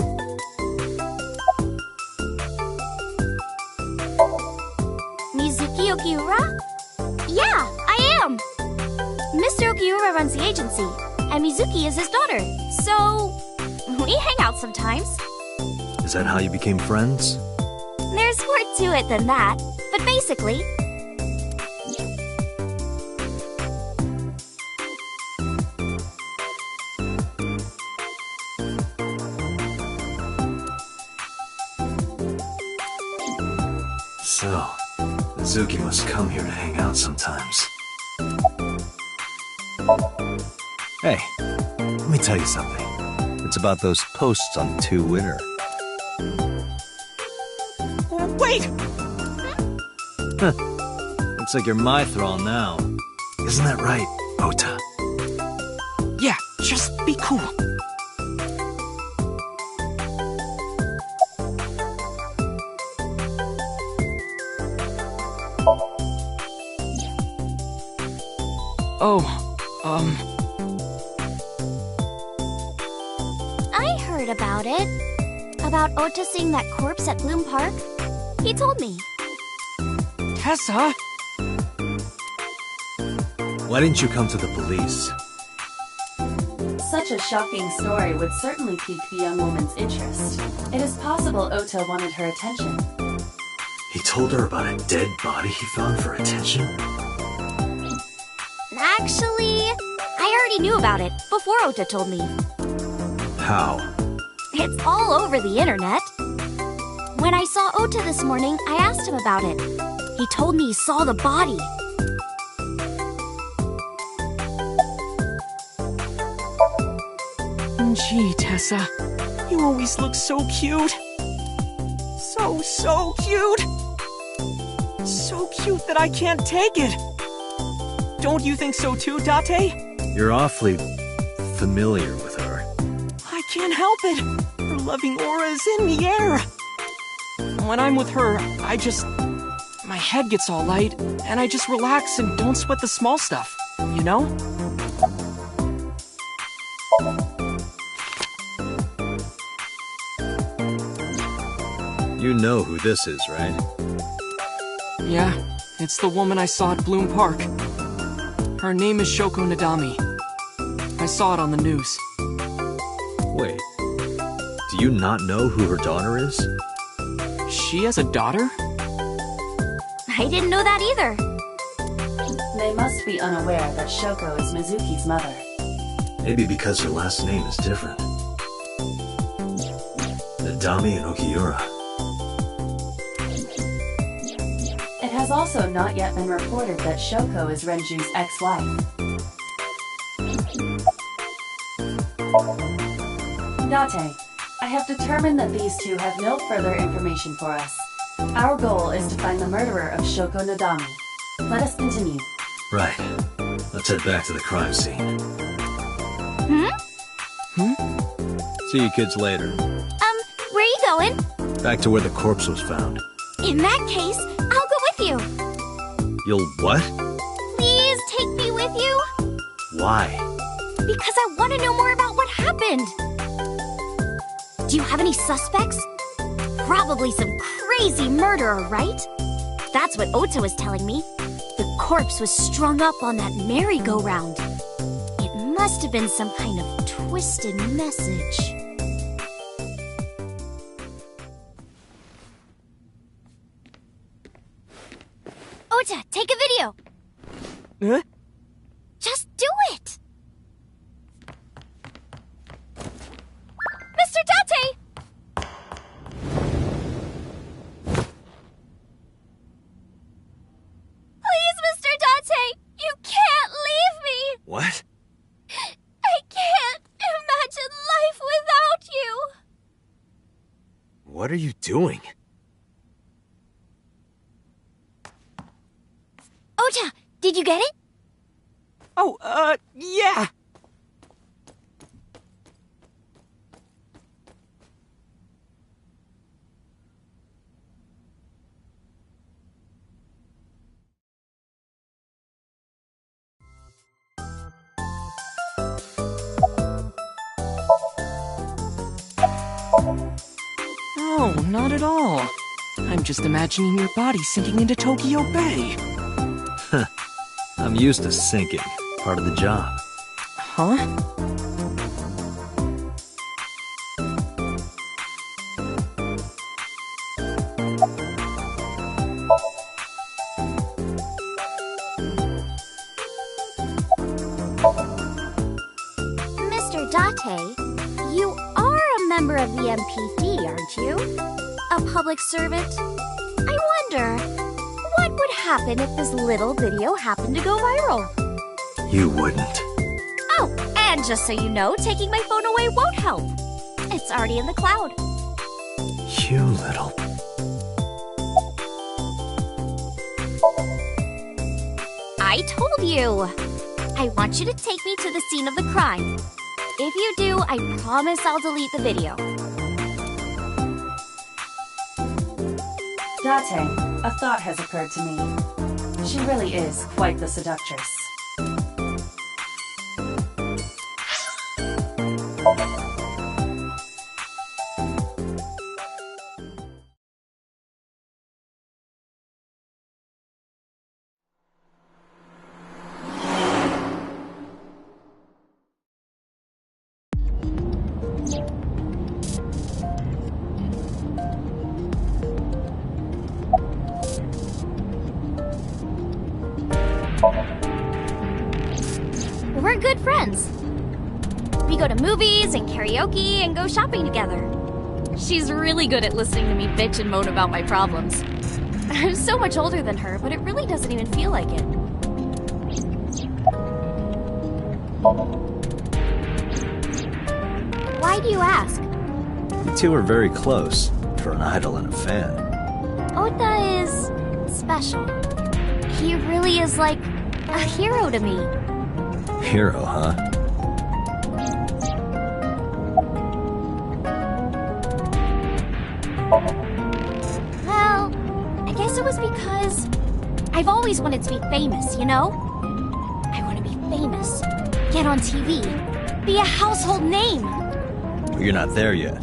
Mizuki Okiura? Yeah, I am! Mr. Okiura runs the agency, and Mizuki is his daughter, so we hang out sometimes. Is that how you became friends? There's more to it than that, but basically... So, Mizuki must come here to hang out sometimes. Hey, let me tell you something. It's about those posts on Twitter. Wait! Huh. Looks like you're my thrall now. Isn't that right, Ota? Yeah, just be cool. Oh, I heard about it. About Ota seeing that corpse at Bloom Park. He told me. Tessa? Why didn't you come to the police? Such a shocking story would certainly pique the young woman's interest. It is possible Ota wanted her attention. He told her about a dead body he found for attention? Actually, I already knew about it before Ota told me. How? It's all over the internet. When I saw Ota this morning, I asked him about it. He told me he saw the body. Gee, Tessa, you always look so cute. So cute. So cute that I can't take it. Don't you think so too, Date? You're awfully familiar with her. I can't help it. Her loving aura is in the air. When I'm with her, my head gets all light, and I just relax and don't sweat the small stuff, you know? You know who this is, right? Yeah, it's the woman I saw at Bloom Park. Her name is Shoko Nadami. I saw it on the news. Wait, do you not know who her daughter is? She has a daughter? I didn't know that either. They must be unaware that Shoko is Mizuki's mother. Maybe because her last name is different. Nadami and Okiura. It has also not yet been reported that Shoko is Renju's ex-wife. Date, I have determined that these two have no further information for us. Our goal is to find the murderer of Shoko Nadami. Let us continue. Right. Let's head back to the crime scene. See you kids later. Where are you going? Back to where the corpse was found. In that case, I'll go with you. You'll what? Please take me with you. Why? Because I want to know more about what happened. Do you have any suspects? Probably some crazy murderer, right? That's what Ota was telling me. The corpse was strung up on that merry-go-round. It must have been some kind of twisted message. Ota, take a video! Huh? Just do it! Mr. Date! Please, Mr. Date! You can't leave me! What? I can't imagine life without you! What are you doing? Ota, did you get it? Oh, yeah. No, not at all. I'm just imagining your body sinking into Tokyo Bay. I'm used to sinking. Part of the job. Huh? Mr. Date, you are a member of the MPD, aren't you? A public servant? I wonder, what would happen if this little video happened to go viral? You wouldn't. Oh, and just so you know, taking my phone away won't help. It's already in the cloud. You little... I told you! I want you to take me to the scene of the crime. If you do, I promise I'll delete the video. Date, a thought has occurred to me. She really is quite the seductress. We're good friends. We go to movies and karaoke and go shopping together. She's really good at listening to me bitch and moan about my problems. I'm so much older than her, but it really doesn't even feel like it. Why do you ask? You two are very close, for an idol and a fan. Ota is special. He really is like a hero to me. Hero, huh? Well, I guess it was because I've always wanted to be famous, you know? I want to be famous, get on TV, be a household name. But you're not there yet.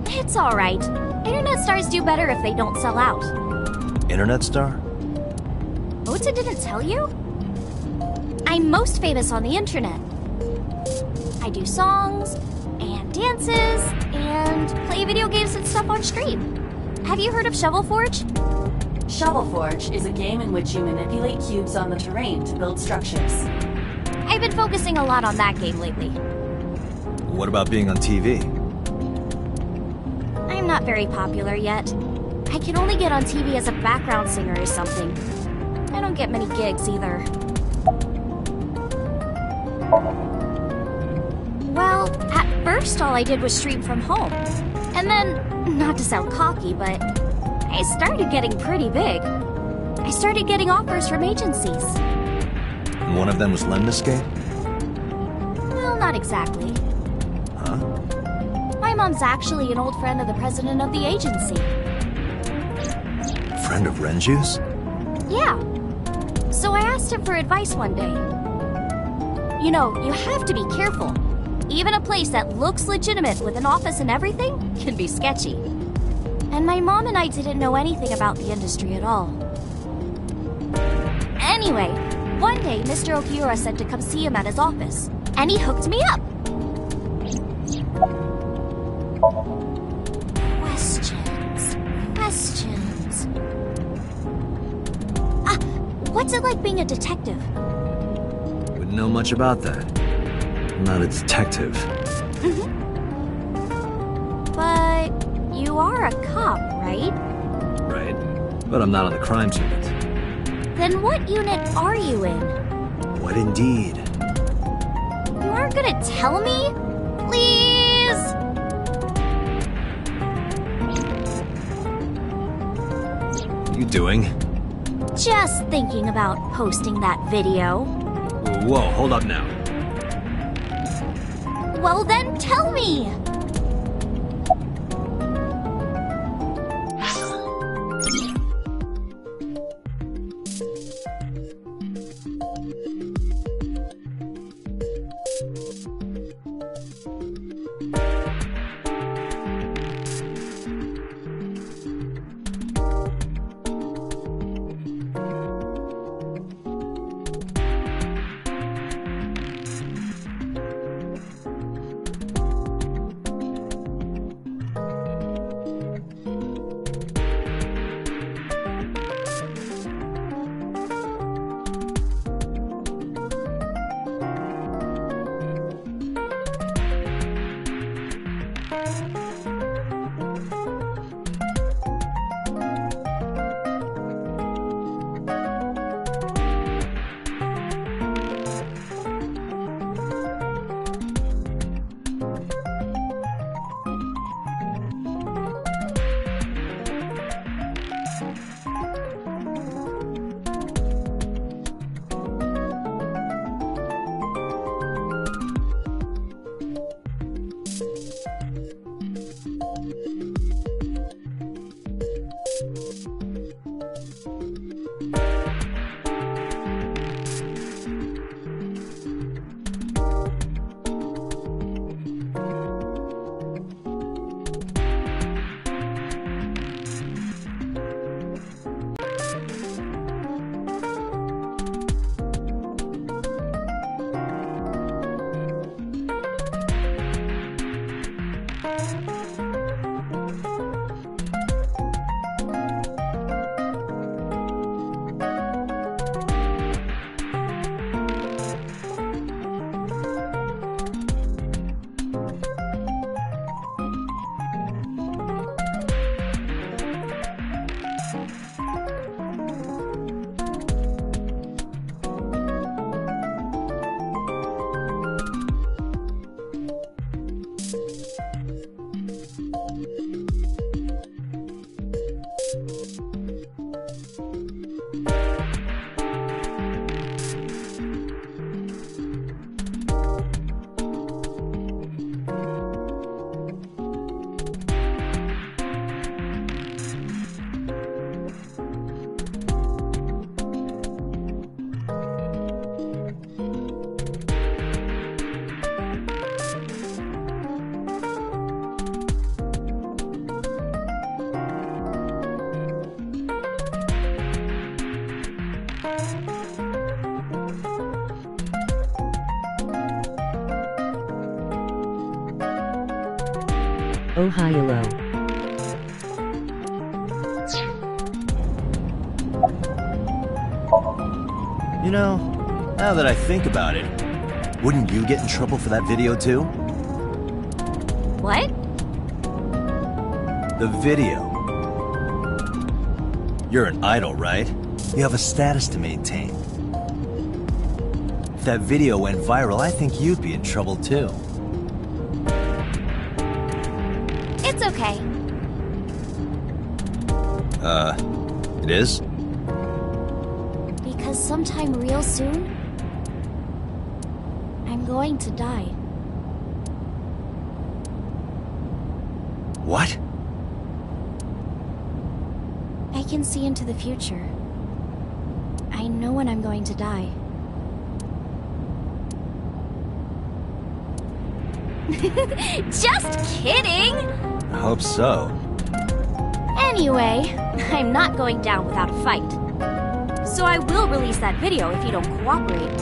It's alright. Internet stars do better if they don't sell out. Internet star? Ota didn't tell you? I'm most famous on the internet. I do songs, and dances, and play video games and stuff on stream. Have you heard of Shovel Forge? Shovel Forge is a game in which you manipulate cubes on the terrain to build structures. I've been focusing a lot on that game lately. What about being on TV? I'm not very popular yet. I can only get on TV as a background singer or something. I don't get many gigs either. Well, at first all I did was stream from home. And then, not to sound cocky, but I started getting pretty big. I started getting offers from agencies. And one of them was Lemniscape? Well, not exactly. Huh? My mom's actually an old friend of the president of the agency. Friend of Renju's? Yeah. So I asked him for advice one day. You know, you have to be careful. Even a place that looks legitimate with an office and everything can be sketchy. And my mom and I didn't know anything about the industry at all. Anyway, one day Mr. Okiura said to come see him at his office, and he hooked me up. Questions. What's it like being a detective? Wouldn't know much about that. I'm not a detective. But you are a cop, right? Right. But I'm not on the crimes unit. Then what unit are you in? What indeed? You aren't gonna tell me? Please? What are you doing? Just thinking about posting that video. Whoa, hold up now. Well then, tell me! Oh hi hello. You know, now that I think about it, wouldn't you get in trouble for that video too? What? The video. You're an idol, right? You have a status to maintain. If that video went viral, I think you'd be in trouble too. It's okay. It is? Because sometime real soon, I'm going to die. What? I can see into the future. I know when I'm going to die. Just kidding! I hope so. Anyway, I'm not going down without a fight. So I will release that video if you don't cooperate.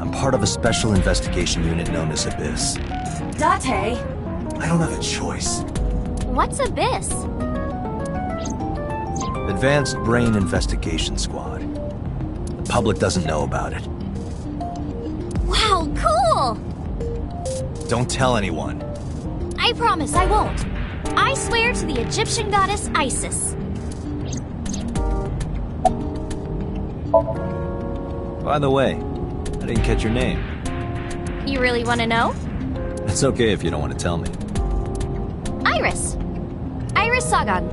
I'm part of a special investigation unit known as Abyss. Date! I don't have a choice. What's Abyss? Advanced Brain Investigation Squad. The public doesn't know about it. Wow, cool! Don't tell anyone. I promise I won't. I swear to the Egyptian goddess Isis. By the way, I didn't catch your name. You really want to know? It's okay if you don't want to tell me. Iris. Iris Sagan.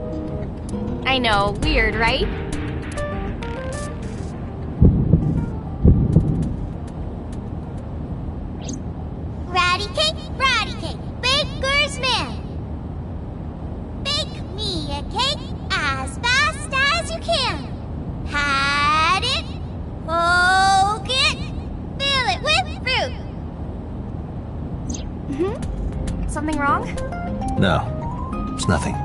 I know, weird, right? Ratty cake, baker's man. Bake me a cake as fast as you can. Had it, poke it, fill it with fruit. Something wrong? No, it's nothing.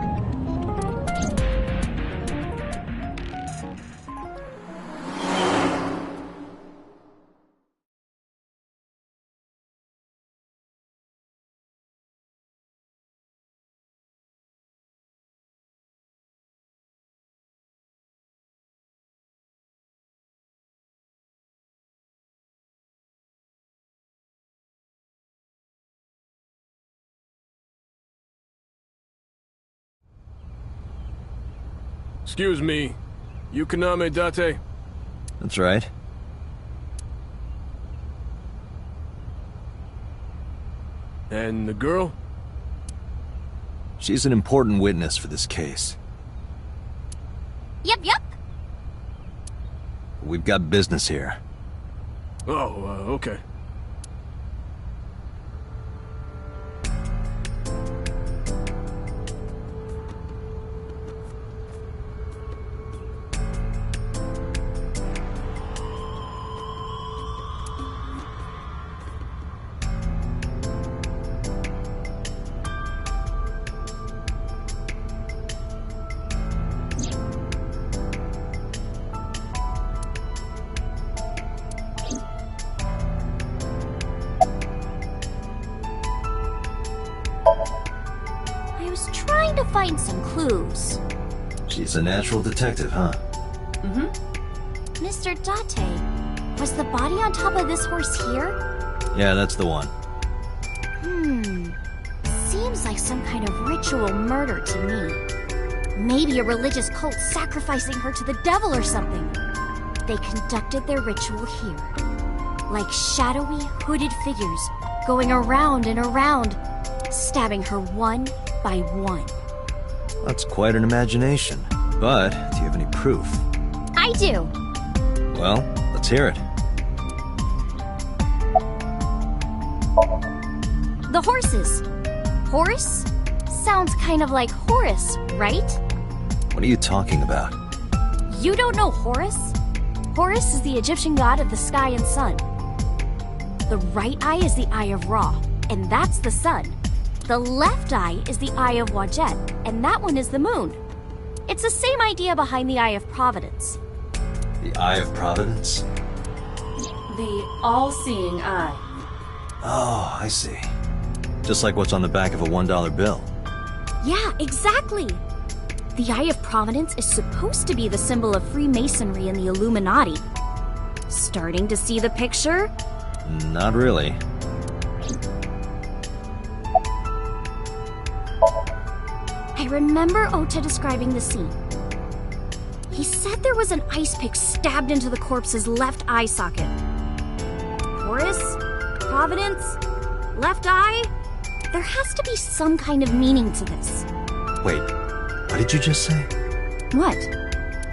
Excuse me, Yukaname Date? That's right. And the girl? She's an important witness for this case. Yep. We've got business here. Oh, okay. I was trying to find some clues. She's a natural detective, huh? Mr. Date, was the body on top of this horse here? Yeah, that's the one. Seems like some kind of ritual murder to me. Maybe a religious cult sacrificing her to the devil or something. They conducted their ritual here. Like shadowy, hooded figures, going around and around, stabbing her one by one. That's quite an imagination. But, do you have any proof? I do. Well, let's hear it. The horses. Horse? Sounds kind of like Horus, right? What are you talking about? You don't know Horus? Horus is the Egyptian god of the sky and sun. The right eye is the eye of Ra, and that's the sun. The left eye is the eye of Wajet, and that one is the moon. It's the same idea behind the eye of Providence. The Eye of Providence? The all-seeing eye. Oh, I see. Just like what's on the back of a $1 bill. Yeah, exactly. The Eye of Providence is supposed to be the symbol of Freemasonry and the Illuminati. Starting to see the picture? Not really. I remember Ota describing the scene. He said there was an ice pick stabbed into the corpse's left eye socket. Horus? Providence? Left eye? There has to be some kind of meaning to this. Wait, what did you just say? What?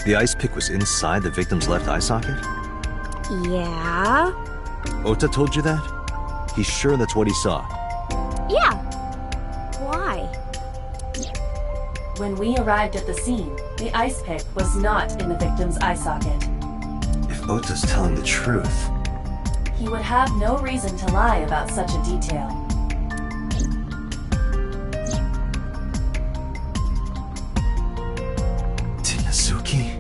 The ice pick was inside the victim's left eye socket? Yeah? Ota told you that? He's sure that's what he saw. Yeah. Why? When we arrived at the scene, the ice pick was not in the victim's eye socket. If Ota's telling the truth... He would have no reason to lie about such a detail. Tinazuki?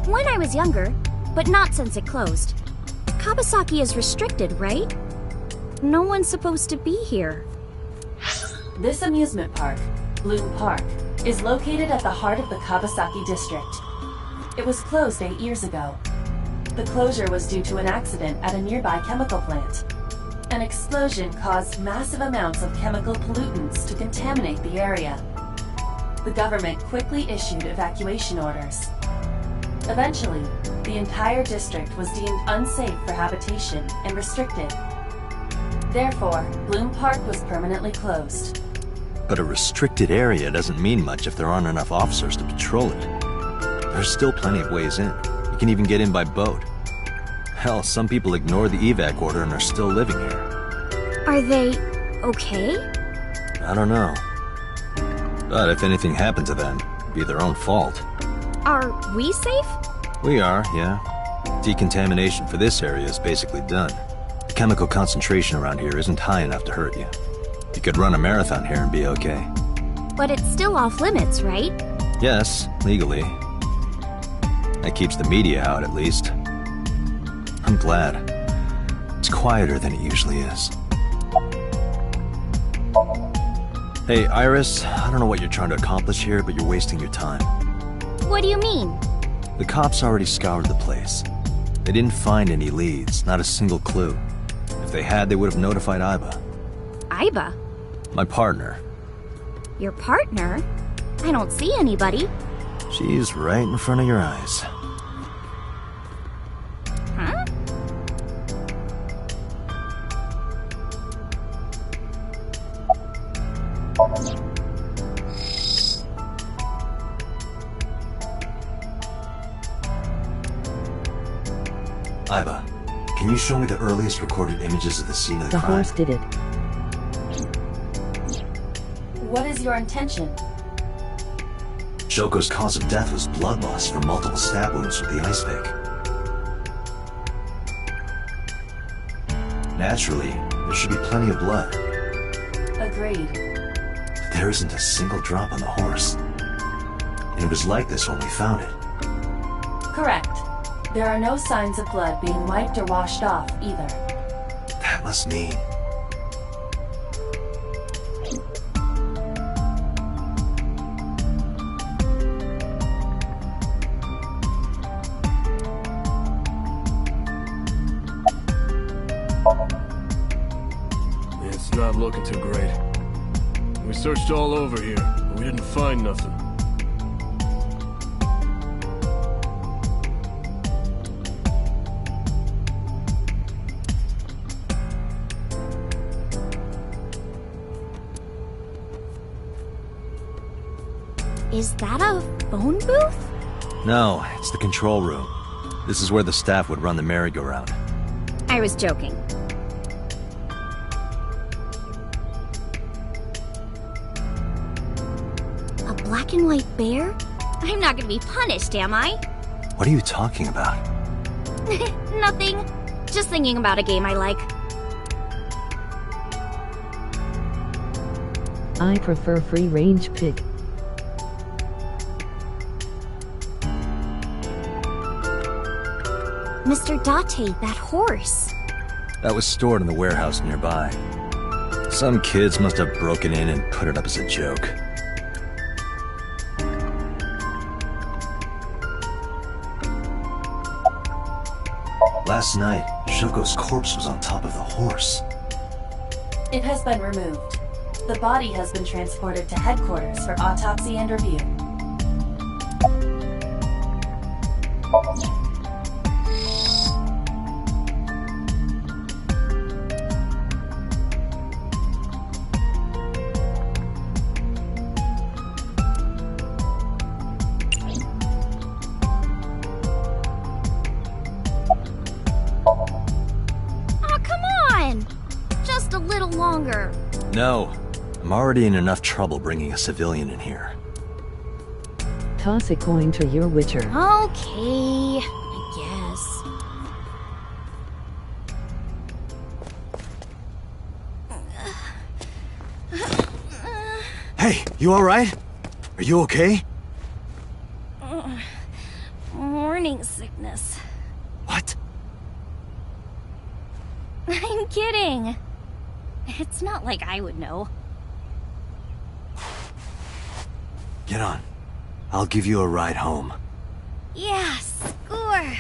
When I was younger, but not since it closed. Kawasaki is restricted, right? No one's supposed to be here. This amusement park, Bloom Park, is located at the heart of the Kawasaki district. It was closed 8 years ago. The closure was due to an accident at a nearby chemical plant. An explosion caused massive amounts of chemical pollutants to contaminate the area. The government quickly issued evacuation orders. Eventually, the entire district was deemed unsafe for habitation and restricted. Therefore, Bloom Park was permanently closed. But a restricted area doesn't mean much if there aren't enough officers to patrol it. There's still plenty of ways in. You can even get in by boat. Hell, some people ignore the evac order and are still living here. Are they okay? I don't know. But if anything happened to them, it'd be their own fault. Are we safe? We are, yeah. Decontamination for this area is basically done. The chemical concentration around here isn't high enough to hurt you. You could run a marathon here and be okay. But it's still off limits, right? Yes, legally. That keeps the media out, at least. I'm glad. It's quieter than it usually is. Hey, Iris, I don't know what you're trying to accomplish here, but you're wasting your time. What do you mean? The cops already scoured the place. They didn't find any leads, not a single clue. If they had, they would have notified Aiba. Aiba? My partner. Your partner? I don't see anybody. She's right in front of your eyes. Huh? Aiba, can you show me the earliest recorded images of the scene of the crime? The horse did it. What is your intention? Shoko's cause of death was blood loss from multiple stab wounds with the ice pick. Naturally, there should be plenty of blood. Agreed. But there isn't a single drop on the horse. And it was like this when we found it. Correct. There are no signs of blood being wiped or washed off, either. That must mean... It's not looking too great. We searched all over here, but we didn't find nothing. Is that a phone booth? No, it's the control room. This is where the staff would run the merry-go-round. I was joking. A black and white bear? I'm not gonna be punished, am I? What are you talking about? Nothing. Just thinking about a game I like. I prefer free-range pig. Mr. Date, that horse. That was stored in the warehouse nearby. Some kids must have broken in and put it up as a joke. Last night, Shoko's corpse was on top of the horse. It has been removed. The body has been transported to headquarters for autopsy and review. Longer. No. I'm already in enough trouble bringing a civilian in here. Toss a coin to your witcher. Okay, I guess. Hey, you alright? Are you okay? Morning sickness. What? I'm kidding. It's not like I would know. Get on. I'll give you a ride home. Yeah, score.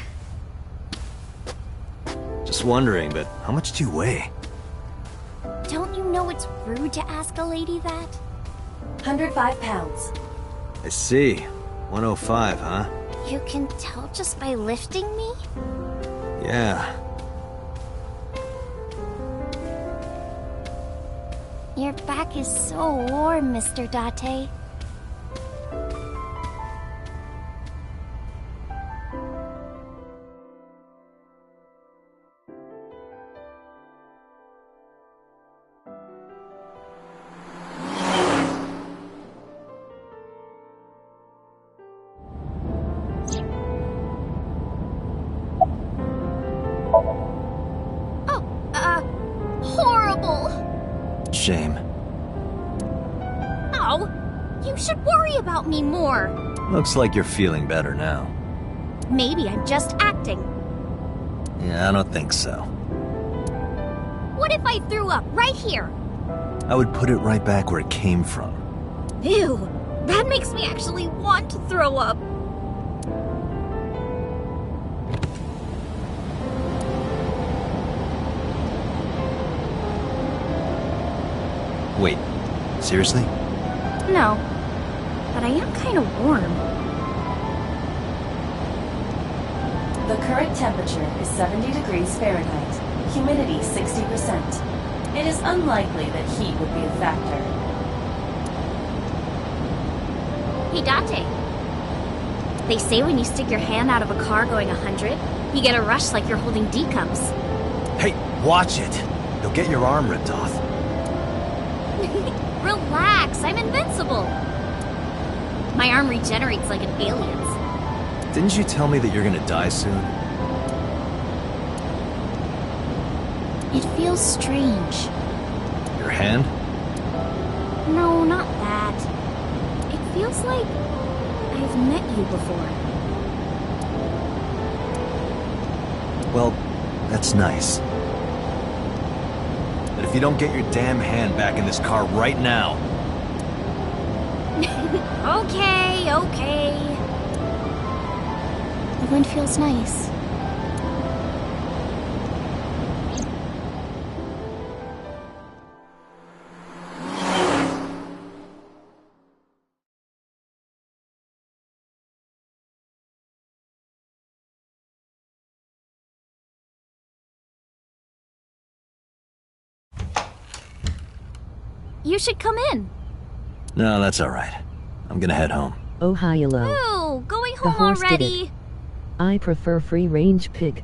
Just wondering, but how much do you weigh? Don't you know it's rude to ask a lady that? 105 pounds. I see. 105, huh? You can tell just by lifting me? Yeah. Your back is so warm, Mr. Date. Horrible! Shame. Oh, you should worry about me more. Looks like you're feeling better now. Maybe I'm just acting. Yeah, I don't think so. What if I threw up right here? I would put it right back where it came from. Ew, that makes me actually want to throw up. Wait, seriously? No, but I am kind of warm. The current temperature is 70 degrees Fahrenheit. Humidity 60%. It is unlikely that heat would be a factor. Hey, Date. They say when you stick your hand out of a car going 100, you get a rush like you're holding D cups. Hey, watch it! You'll get your arm ripped off. Relax, I'm invincible. My arm regenerates like an alien's. Didn't you tell me that you're gonna die soon? It feels strange. Your hand? No, not that. It feels like I've met you before. Well, that's nice. But if you don't get your damn hand back in this car right now... Okay, okay. The wind feels nice. You should come in. No, that's alright. I'm gonna head home. Oh, hi, hello. Ooh, going The home horse did already. it. I prefer free-range pig.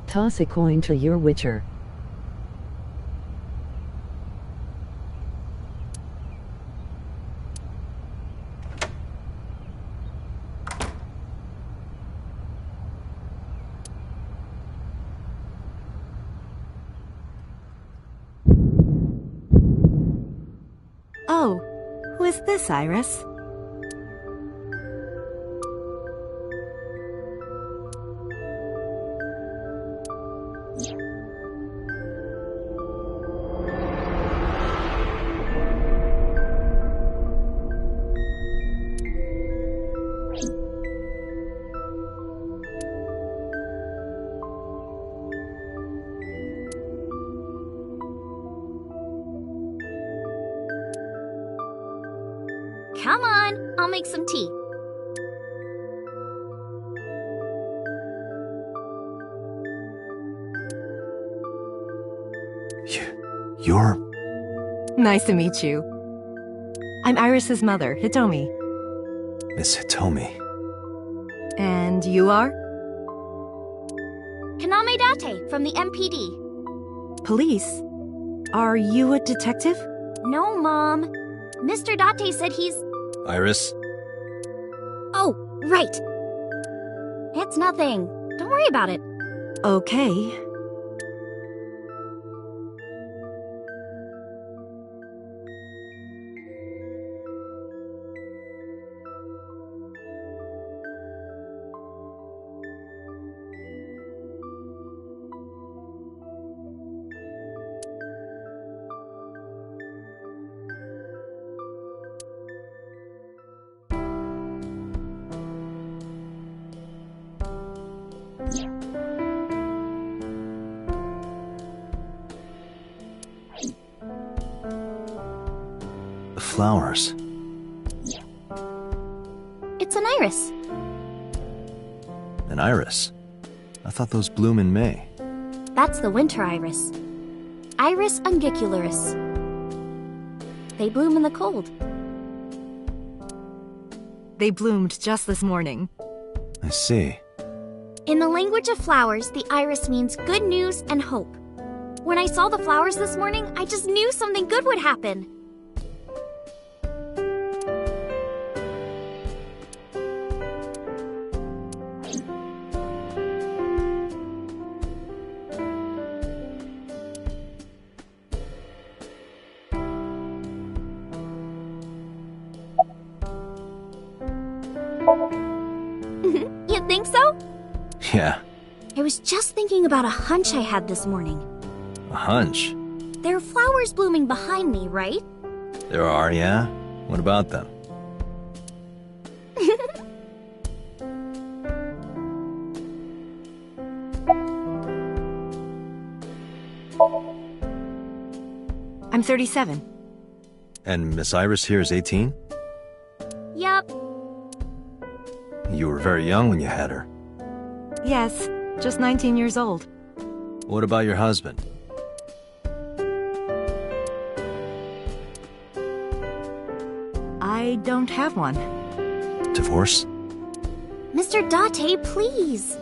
Toss a coin to your witcher. Oh, who is this, Iris? Come on, I'll make some tea. You're... Nice to meet you. I'm Iris's mother, Hitomi. Miss Hitomi. And you are? Kaname Date from the MPD. Police? Are you a detective? No, Mom. Mr. Date said he's... Iris? Oh, right. It's nothing. Don't worry about it. Okay. flowers. It's an iris. An iris? I thought those bloom in May. That's the winter iris. Iris ungicularis. They bloom in the cold. They bloomed just this morning. I see. In the language of flowers, the iris means good news and hope. When I saw the flowers this morning, I just knew something good would happen. You think so? Yeah. I was just thinking about a hunch I had this morning. A hunch? There are flowers blooming behind me, right? There are, yeah? What about them? I'm 37. And Miss Iris here is 18? Yup. You were very young when you had her. Yes, just 19 years old. What about your husband? I don't have one. Divorce? Mr. Date, please.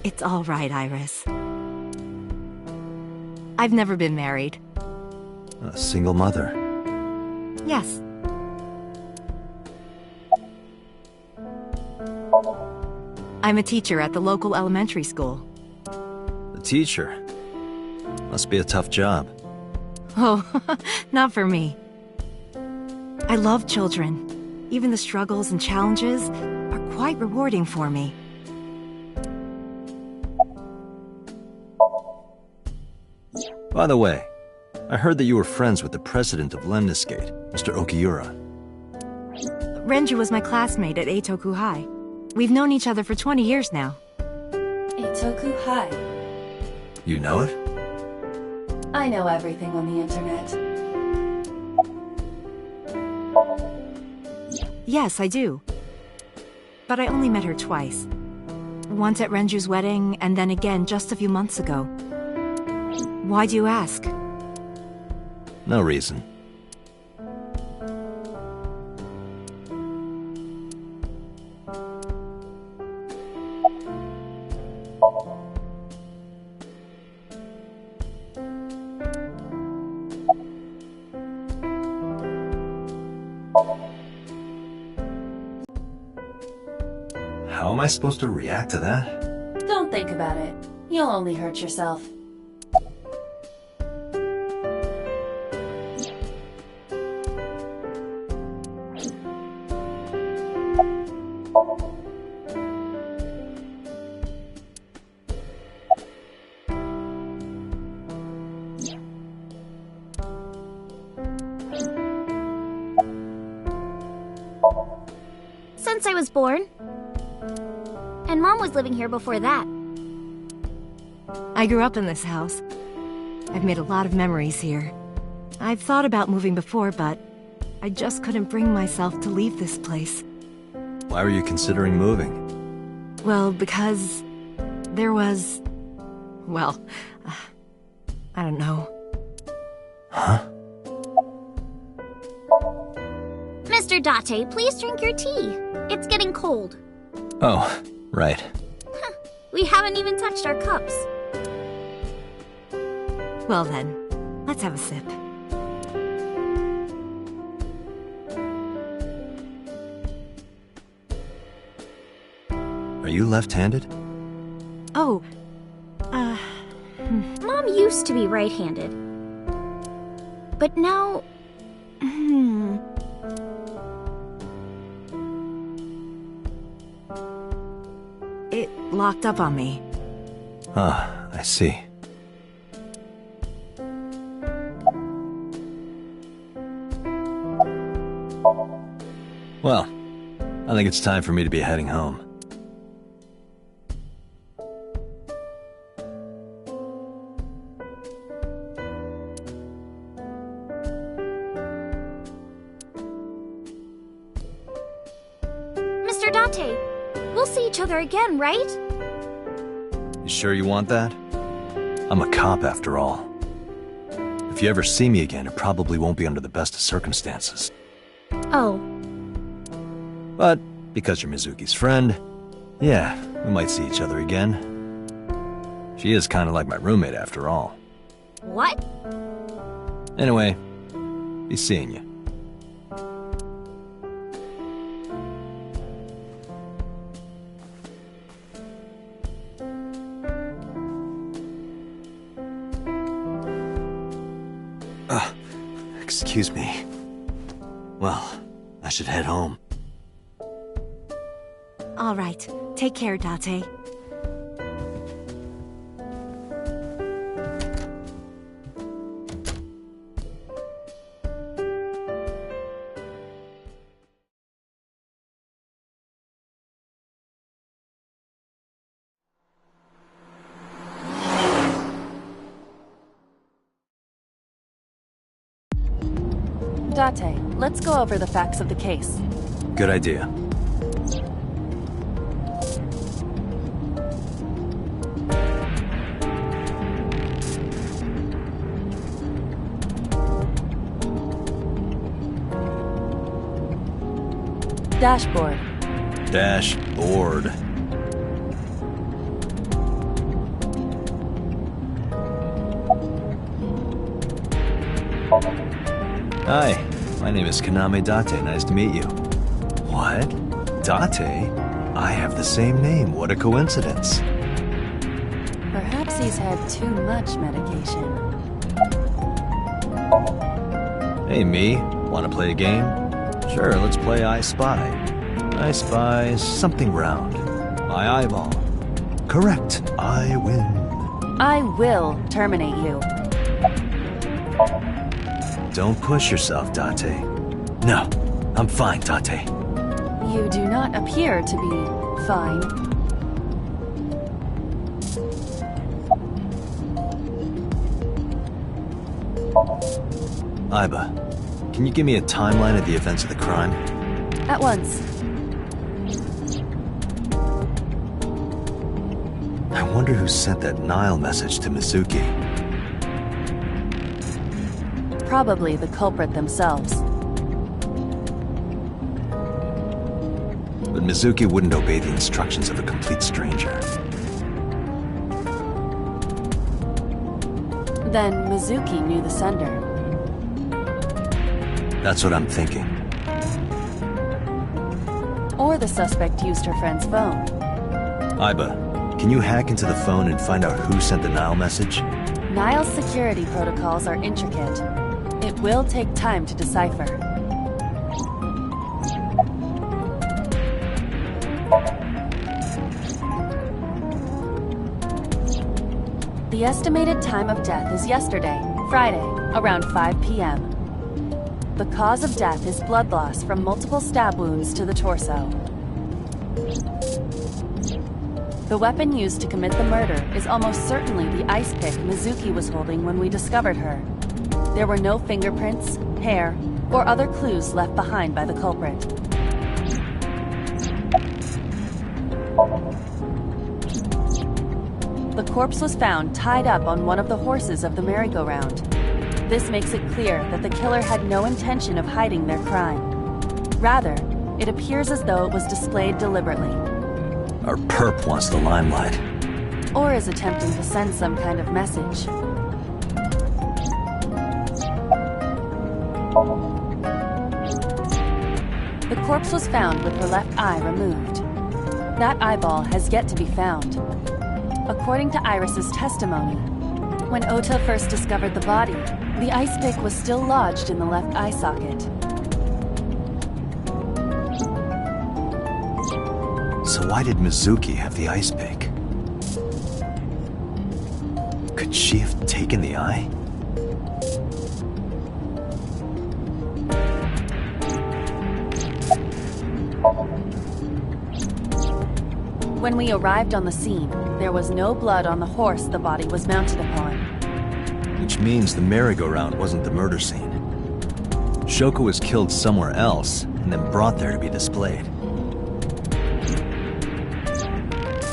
It's all right, Iris. I've never been married. A single mother. Yes. I'm a teacher at the local elementary school. A teacher? Must be a tough job. Oh, not for me. I love children. Even the struggles and challenges are quite rewarding for me. By the way, I heard that you were friends with the president of Lemniscate, Mr. Okiura. Renju was my classmate at Eitoku High. We've known each other for 20 years now. Eitoku High. You know it? I know everything on the internet. Yes, I do. But I only met her twice. Once at Renju's wedding, and then again just a few months ago. Why do you ask? No reason. How am I supposed to react to that? Don't think about it. You'll only hurt yourself. Since I was born. And Mom was living here before that. I grew up in this house. I've made a lot of memories here. I've thought about moving before, but I just couldn't bring myself to leave this place. Why were you considering moving? Well, because there was... well, I don't know. Huh? Mr. Date, please drink your tea. It's getting cold. Oh, right. We haven't even touched our cups. Well then, let's have a sip. Are you left-handed? Oh, Mom used to be right-handed. But now... It locked up on me. Ah, I see. Well, I think it's time for me to be heading home. Mr. Date. We'll see each other again, right? You sure you want that? I'm a cop after all. If you ever see me again, it probably won't be under the best of circumstances. Oh. But because you're Mizuki's friend, yeah, we might see each other again. She is kind of like my roommate after all. What? Anyway, be seeing you. Excuse me. Well, I should head home. All right. Take care, Date. Date, let's go over the facts of the case. Good idea. Dashboard. Dashboard. Hi, my name is Kaname Date. Nice to meet you. What? Date? I have the same name. What a coincidence. Perhaps he's had too much medication. Hey, me. Want to play a game? Sure, let's play I Spy. I spy something round. My eyeball. Correct. I win. I will terminate you. Don't push yourself, Date. No, I'm fine, Date. You do not appear to be fine. Aiba, can you give me a timeline of the events of the crime? At once. I wonder who sent that Nile message to Mizuki. Probably the culprit themselves. But Mizuki wouldn't obey the instructions of a complete stranger. Then Mizuki knew the sender. That's what I'm thinking. Or the suspect used her friend's phone. Aiba, can you hack into the phone and find out who sent the Nile message? Nile's security protocols are intricate. It will take time to decipher. The estimated time of death is yesterday, Friday, around 5 p.m. The cause of death is blood loss from multiple stab wounds to the torso. The weapon used to commit the murder is almost certainly the ice pick Mizuki was holding when we discovered her. There were no fingerprints, hair, or other clues left behind by the culprit. The corpse was found tied up on one of the horses of the merry-go-round. This makes it clear that the killer had no intention of hiding their crime. Rather, it appears as though it was displayed deliberately. Our perp wants the limelight. Or is attempting to send some kind of message. The corpse was found with her left eye removed. That eyeball has yet to be found. According to Iris's testimony, when Ota first discovered the body, the ice pick was still lodged in the left eye socket. So why did Mizuki have the ice pick? Could she have taken the eye? When we arrived on the scene, there was no blood on the horse the body was mounted upon. Which means the merry-go-round wasn't the murder scene. Shoko was killed somewhere else and then brought there to be displayed.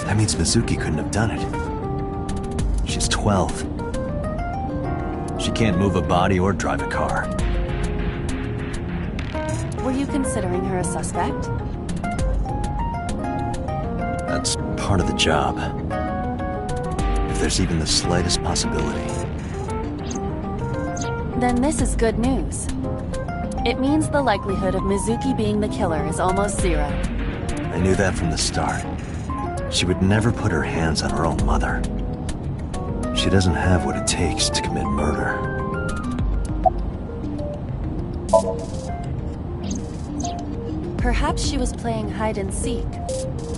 That means Mizuki couldn't have done it. She's 12. She can't move a body or drive a car. Were you considering her a suspect? That's part of the job. If there's even the slightest possibility. Then this is good news. It means the likelihood of Mizuki being the killer is almost zero. I knew that from the start. She would never put her hands on her own mother. She doesn't have what it takes to commit murder. Perhaps she was playing hide and seek.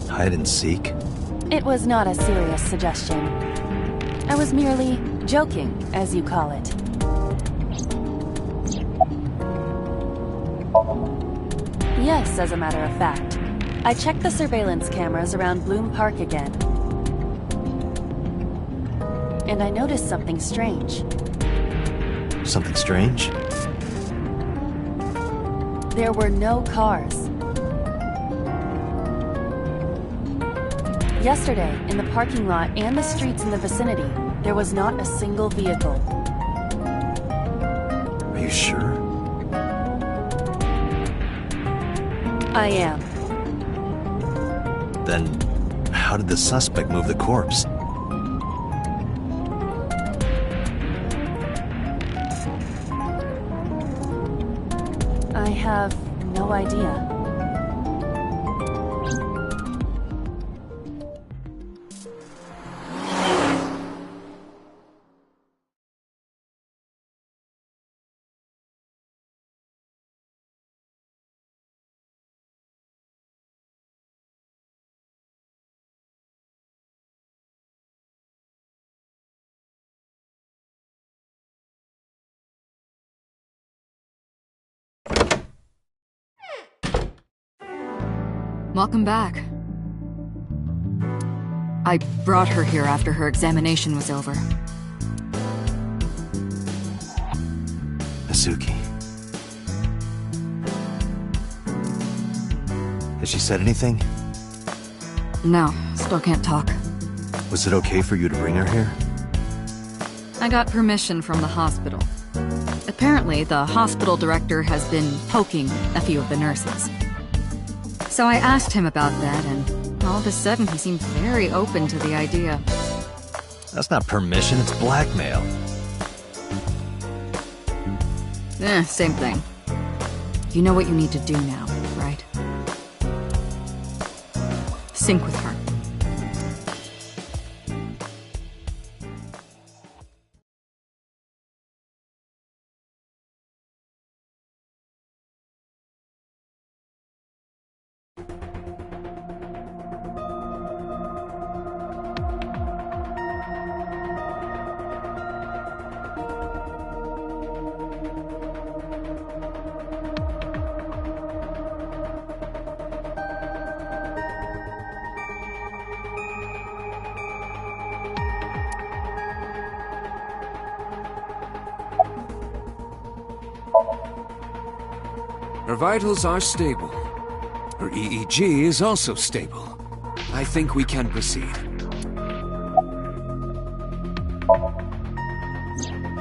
Hide and seek? It was not a serious suggestion. I was merely joking, as you call it. Yes, as a matter of fact. I checked the surveillance cameras around Bloom Park again. And I noticed something strange. Something strange? There were no cars. Yesterday, in the parking lot and the streets in the vicinity, there was not a single vehicle. Are you sure? I am. Then, how did the suspect move the corpse? I have no idea. Welcome back. I brought her here after her examination was over. Mizuki. Has she said anything? No, still can't talk. Was it okay for you to bring her here? I got permission from the hospital. Apparently, the hospital director has been poking a few of the nurses. So I asked him about that, and all of a sudden he seemed very open to the idea. That's not permission, it's blackmail. Same thing. You know what you need to do now, right? Sync with her. Her vitals are stable. Her EEG is also stable. I think we can proceed.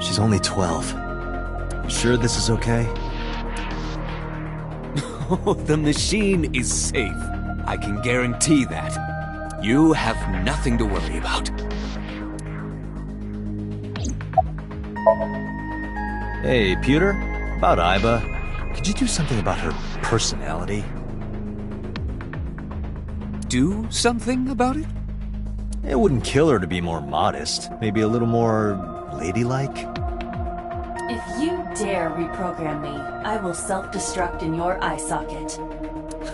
She's only 12. You sure this is okay? The machine is safe. I can guarantee that. You have nothing to worry about. Hey, Pewter? About Iba. Could you do something about her personality? Do something about it? It wouldn't kill her to be more modest. Maybe a little more ladylike? If you dare reprogram me, I will self-destruct in your eye socket.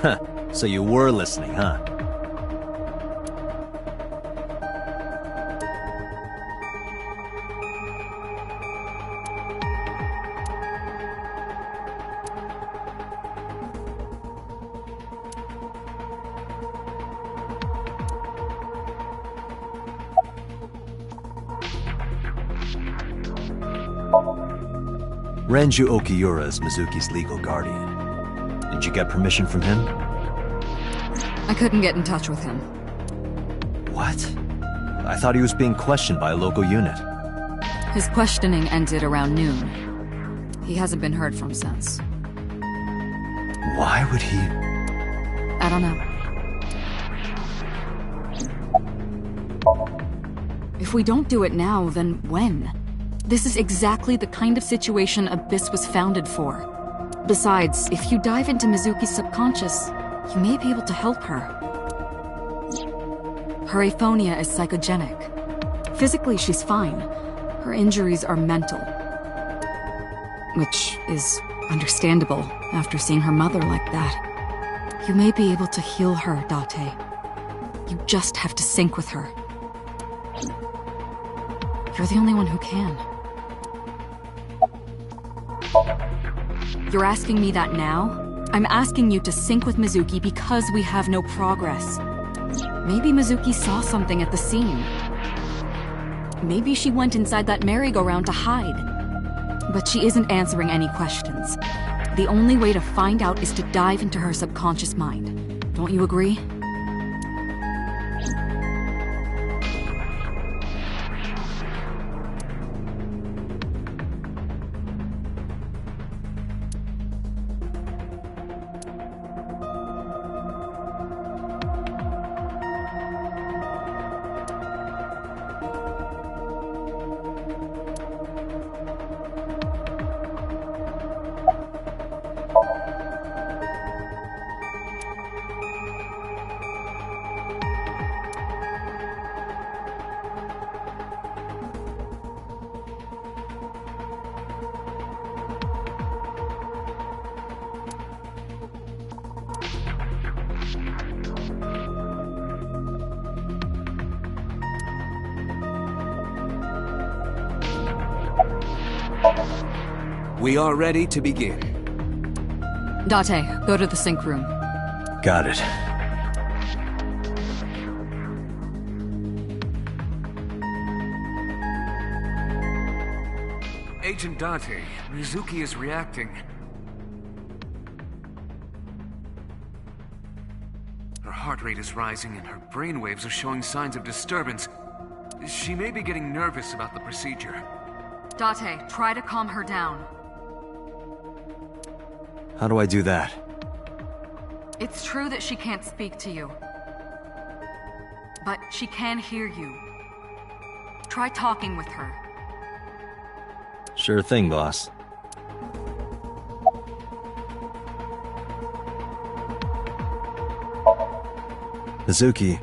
Huh. So you were listening, huh? Renju Okiura is Mizuki's legal guardian. Did you get permission from him? I couldn't get in touch with him. What? I thought he was being questioned by a local unit. His questioning ended around noon. He hasn't been heard from since. Why would he... I don't know. If we don't do it now, then when? This is exactly the kind of situation Abyss was founded for. Besides, if you dive into Mizuki's subconscious, you may be able to help her. Her aphonia is psychogenic. Physically, she's fine. Her injuries are mental. Which is understandable after seeing her mother like that. You may be able to heal her, Date. You just have to sync with her. You're the only one who can. You're asking me that now? I'm asking you to sync with Mizuki because we have no progress. Maybe Mizuki saw something at the scene. Maybe she went inside that merry-go-round to hide. But she isn't answering any questions. The only way to find out is to dive into her subconscious mind. Don't you agree? We are ready to begin. Date, go to the sync room. Got it. Agent Date, Mizuki is reacting. Her heart rate is rising and her brainwaves are showing signs of disturbance. She may be getting nervous about the procedure. Date, try to calm her down. How do I do that? It's true that she can't speak to you. But she can hear you. Try talking with her. Sure thing, boss. Mizuki,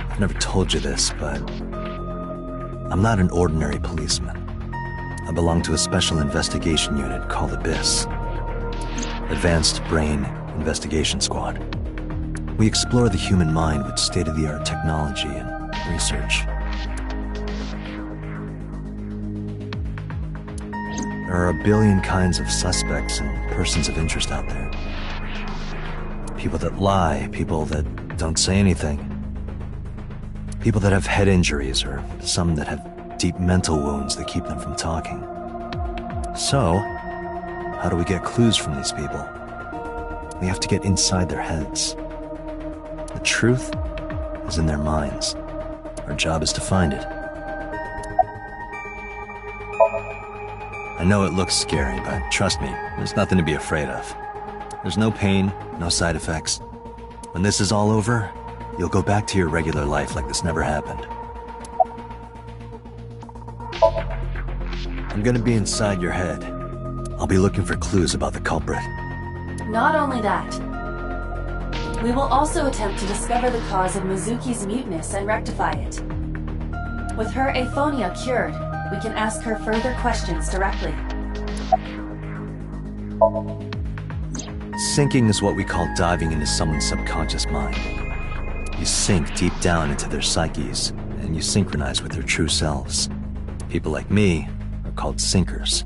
I've never told you this, but I'm not an ordinary policeman. I belong to a special investigation unit called Abyss. Advanced Brain Investigation Squad. We explore the human mind with state-of-the-art technology and research. There are a billion kinds of suspects and persons of interest out there. People that lie, people that don't say anything. People that have head injuries, or some that have deep mental wounds that keep them from talking. So, how do we get clues from these people? We have to get inside their heads. The truth is in their minds. Our job is to find it. I know it looks scary, but trust me, there's nothing to be afraid of. There's no pain, no side effects. When this is all over, you'll go back to your regular life like this never happened. I'm gonna be inside your head. I'll be looking for clues about the culprit. Not only that, we will also attempt to discover the cause of Mizuki's muteness and rectify it. With her aphonia cured, we can ask her further questions directly. Syncing is what we call diving into someone's subconscious mind. You sink deep down into their psyches, and you synchronize with their true selves. People like me are called sinkers.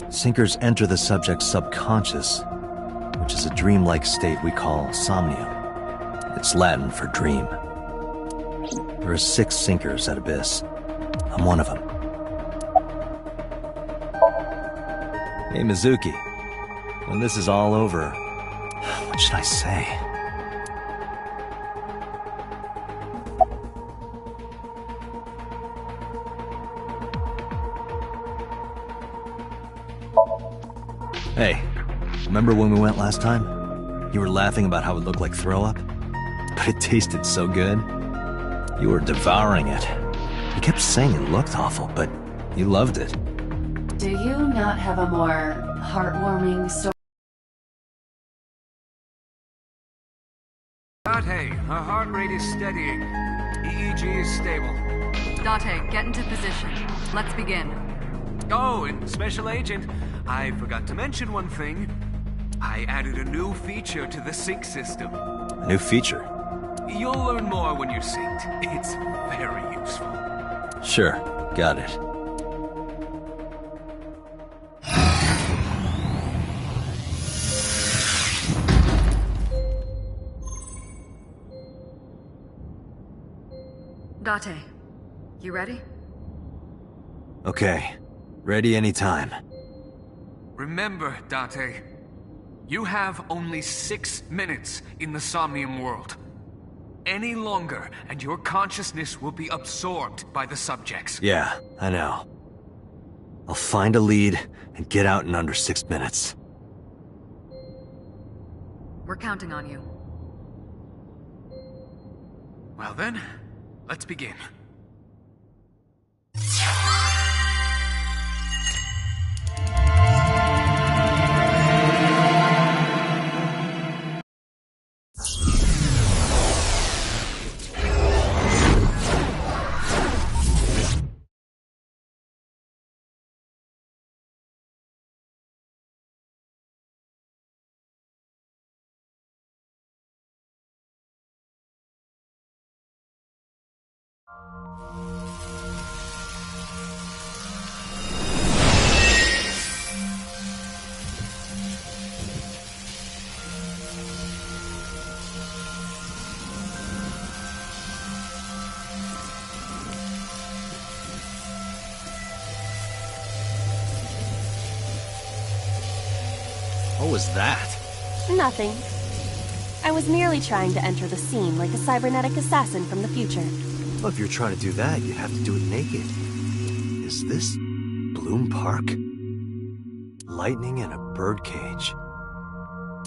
Sinkers enter the subject's subconscious, which is a dreamlike state we call Somnium. It's Latin for dream. There are 6 sinkers at Abyss. I'm one of them. Hey, Mizuki. When this is all over, what should I say? Hey, remember when we went last time? You were laughing about how it looked like throw up? But it tasted so good. You were devouring it. You kept saying it looked awful, but you loved it. Do you not have a more heartwarming story? Date, her heart rate is steadying. EEG is stable. Date, get into position. Let's begin. Oh, and Special Agent, I forgot to mention one thing. I added a new feature to the sync system. A new feature? You'll learn more when you're synced. It's very useful. Sure, got it. Date, you ready? Okay, ready anytime. Remember, Date, you have only 6 minutes in the Somnium world. Any longer, and your consciousness will be absorbed by the subjects. Yeah, I know. I'll find a lead and get out in under 6 minutes. We're counting on you. Well then, let's begin. What was that? Nothing. I was merely trying to enter the scene like a cybernetic assassin from the future. Well, if you're trying to do that, you'd have to do it naked. Is this Bloom Park? Lightning and a birdcage.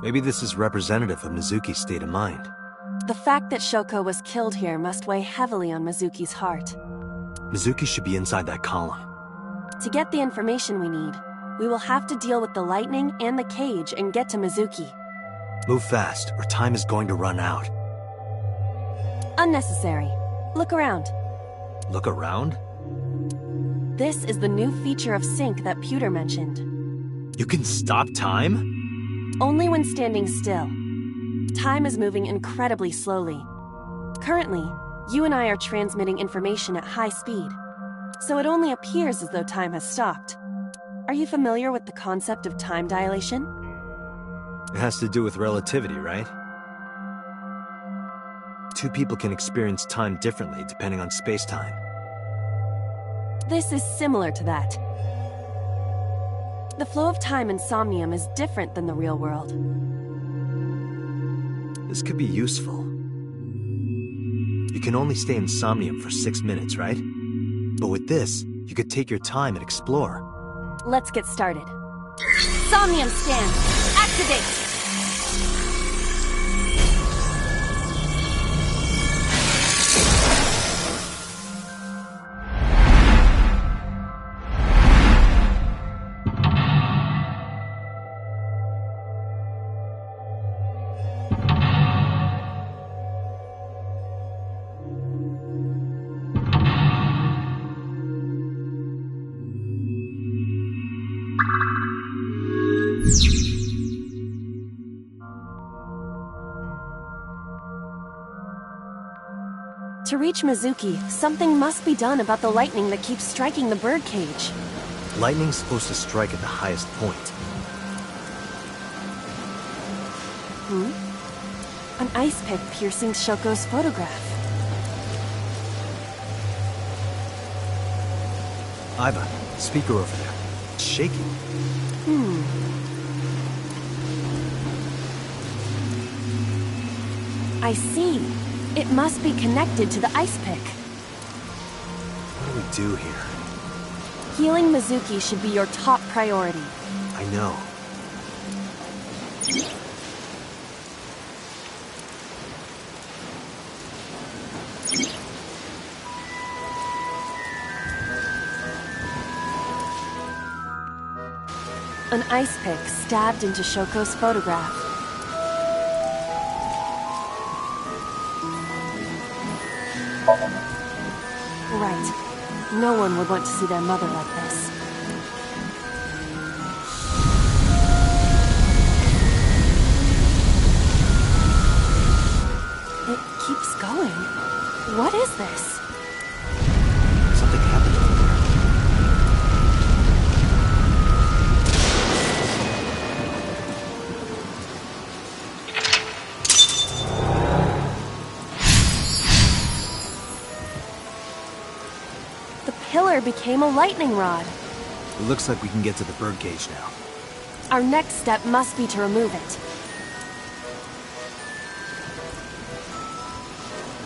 Maybe this is representative of Mizuki's state of mind. The fact that Shoko was killed here must weigh heavily on Mizuki's heart. Mizuki should be inside that column. To get the information we need, we will have to deal with the lightning and the cage and get to Mizuki. Move fast, or time is going to run out. Unnecessary. Look around. Look around? This is the new feature of sync that Pewter mentioned. You can stop time? Only when standing still. Time is moving incredibly slowly. Currently, you and I are transmitting information at high speed, so it only appears as though time has stopped. Are you familiar with the concept of time dilation? It has to do with relativity, right? Two people can experience time differently depending on space-time. This is similar to that. The flow of time in Somnium is different than the real world. This could be useful. You can only stay in Somnium for 6 minutes, right? But with this, you could take your time and explore. Let's get started. Somnium scan! Activate! To reach Mizuki, something must be done about the lightning that keeps striking the birdcage. Lightning's supposed to strike at the highest point. An ice pick piercing Shoko's photograph. Iva, speaker over there. It's shaking. I see. It must be connected to the ice pick. What do we do here? Healing Mizuki should be your top priority. I know. An ice pick stabbed into Shoko's photograph. Right. No one would want to see their mother like this. It keeps going. What is this? Something happened over there. The pillar became a lightning rod. It looks like we can get to the birdcage now. Our next step must be to remove it.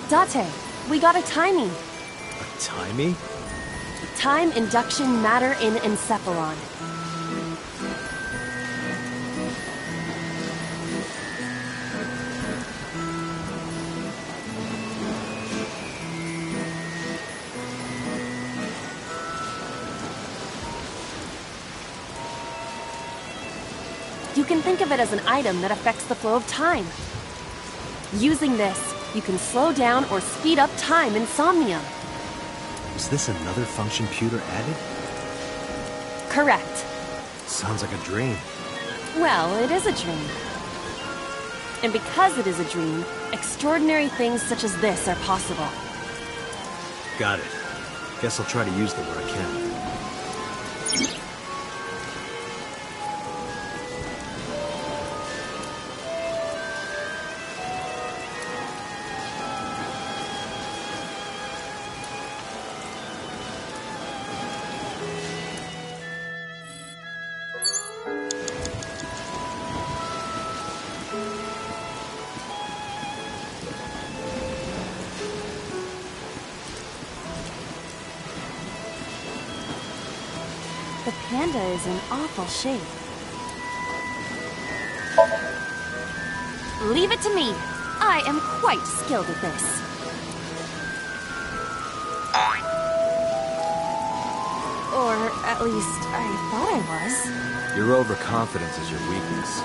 Date, we got a timing. A timey? Time induction matter in encephalon. You can think of it as an item that affects the flow of time. Using this, you can slow down or speed up time in Somnium. Is this another function Pewter added? Correct. Sounds like a dream. Well, it is a dream. And because it is a dream, extraordinary things such as this are possible. Got it. Guess I'll try to use them where I can. The panda is in awful shape. Leave it to me. I am quite skilled at this. Or at least I thought I was. Your overconfidence is your weakness.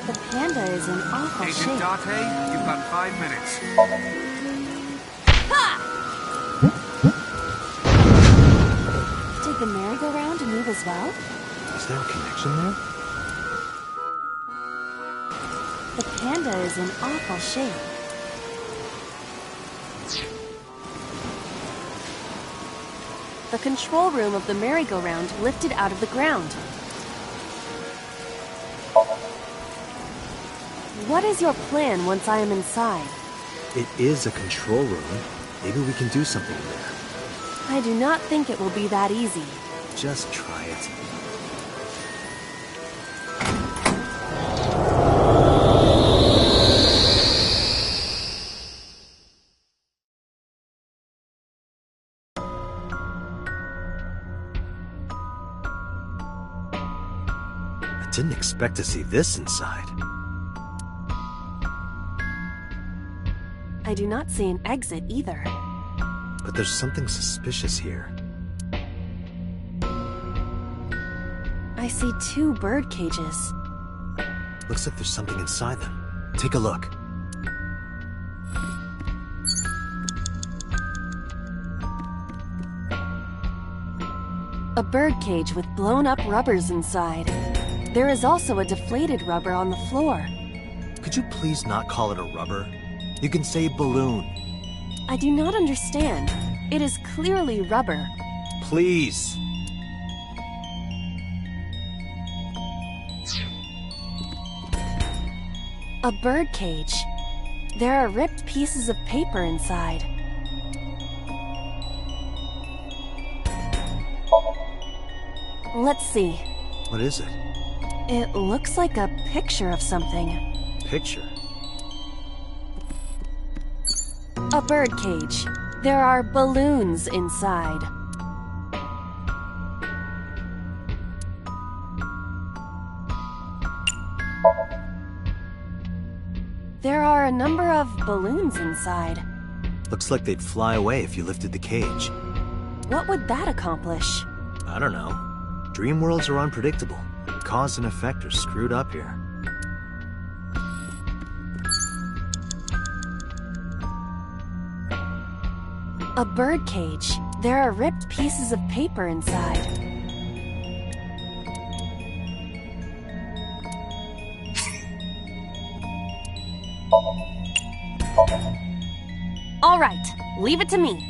The panda is in awful Agent shape. Date, you've got 5 minutes. Ha! Did the merry-go-round move as well? Is there a connection there? The panda is in awful shape. The control room of the merry-go-round lifted out of the ground. What is your plan once I am inside? It is a control room. Maybe we can do something in there. I do not think it will be that easy. Just try it. I didn't expect to see this inside. I do not see an exit either. But there's something suspicious here. I see 2 bird cages. Looks like there's something inside them. Take a look. A bird cage with blown-up rubbers inside. There is also a deflated rubber on the floor. Could you please not call it a rubber? You can say balloon. I do not understand. It is clearly rubber. Please. A bird cage. There are ripped pieces of paper inside. Let's see. What is it? It looks like a picture of something. Picture? A bird cage. There are balloons inside. There are a number of balloons inside. Looks like they'd fly away if you lifted the cage. What would that accomplish? I don't know. Dream worlds are unpredictable. Cause and effect are screwed up here. A bird cage. There are ripped pieces of paper inside. All right, leave it to me.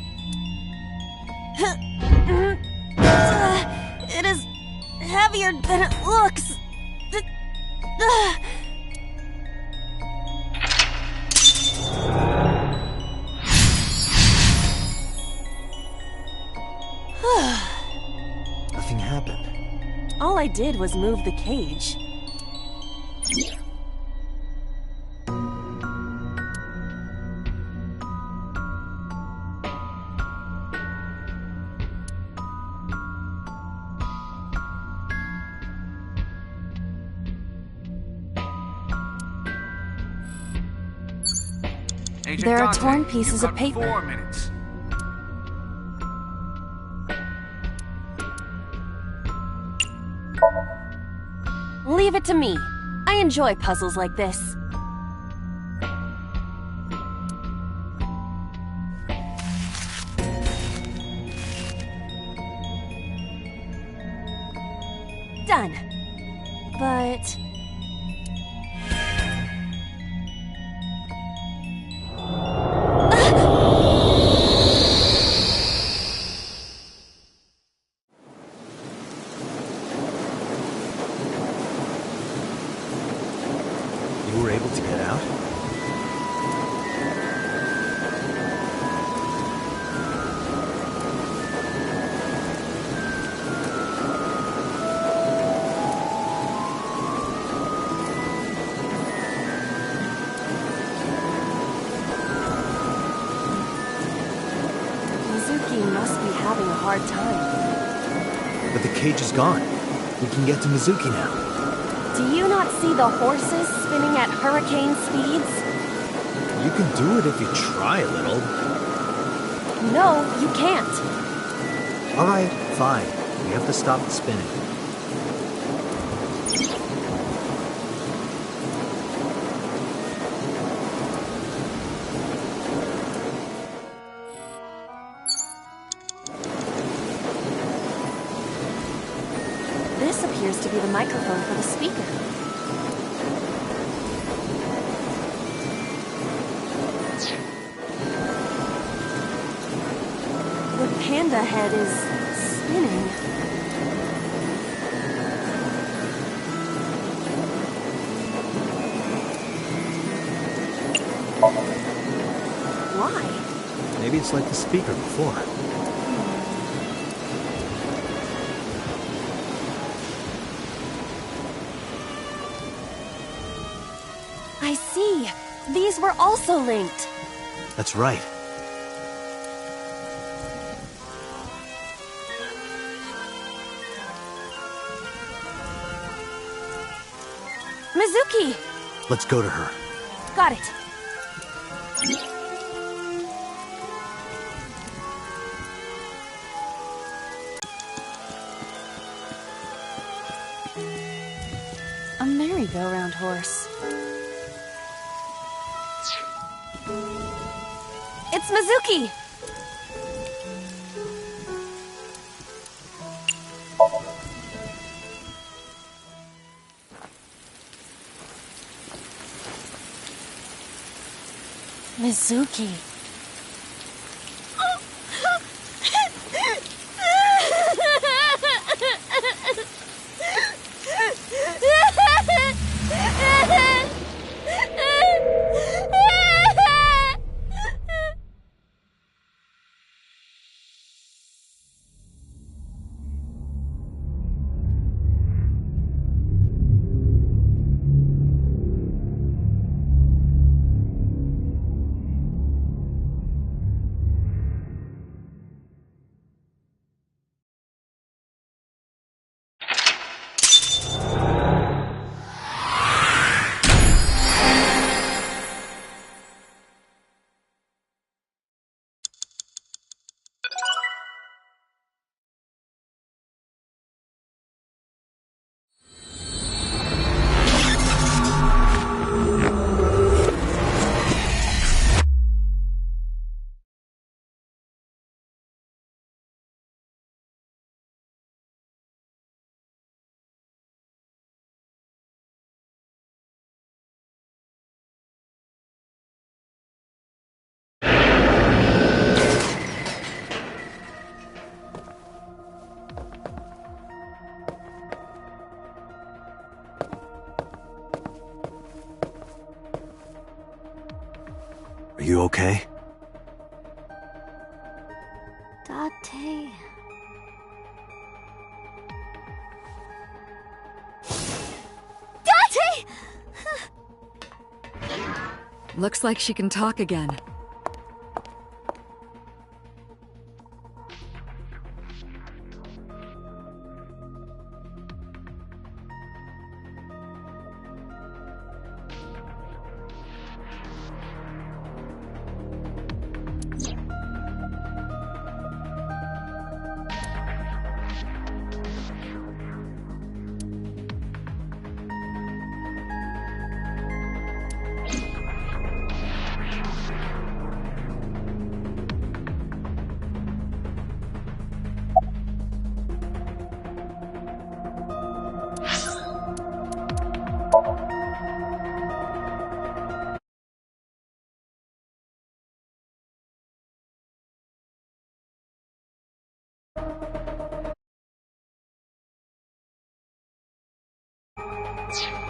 It is heavier than it looks. Nothing happened. All I did was move the cage. Agent There are Dante, torn pieces you've of got paper. 4 minutes. Leave it to me. I enjoy puzzles like this. Done. But... You were able to get out? Mizuki must be having a hard time. But the cage is gone. We can get to Mizuki now. Do you not see the horses spinning at hurricane speeds? You can do it if you try a little. No, you can't. Alright, fine. We have to stop the spinning. This appears to be the microphone for the speaker. The panda head is spinning. Why? Maybe it's like the speaker before. I see. These were also linked. That's right. Mizuki! Let's go to her. Got it. A merry-go-round horse. It's Mizuki! Mizuki. Are you okay? Date. Date! Looks like she can talk again. You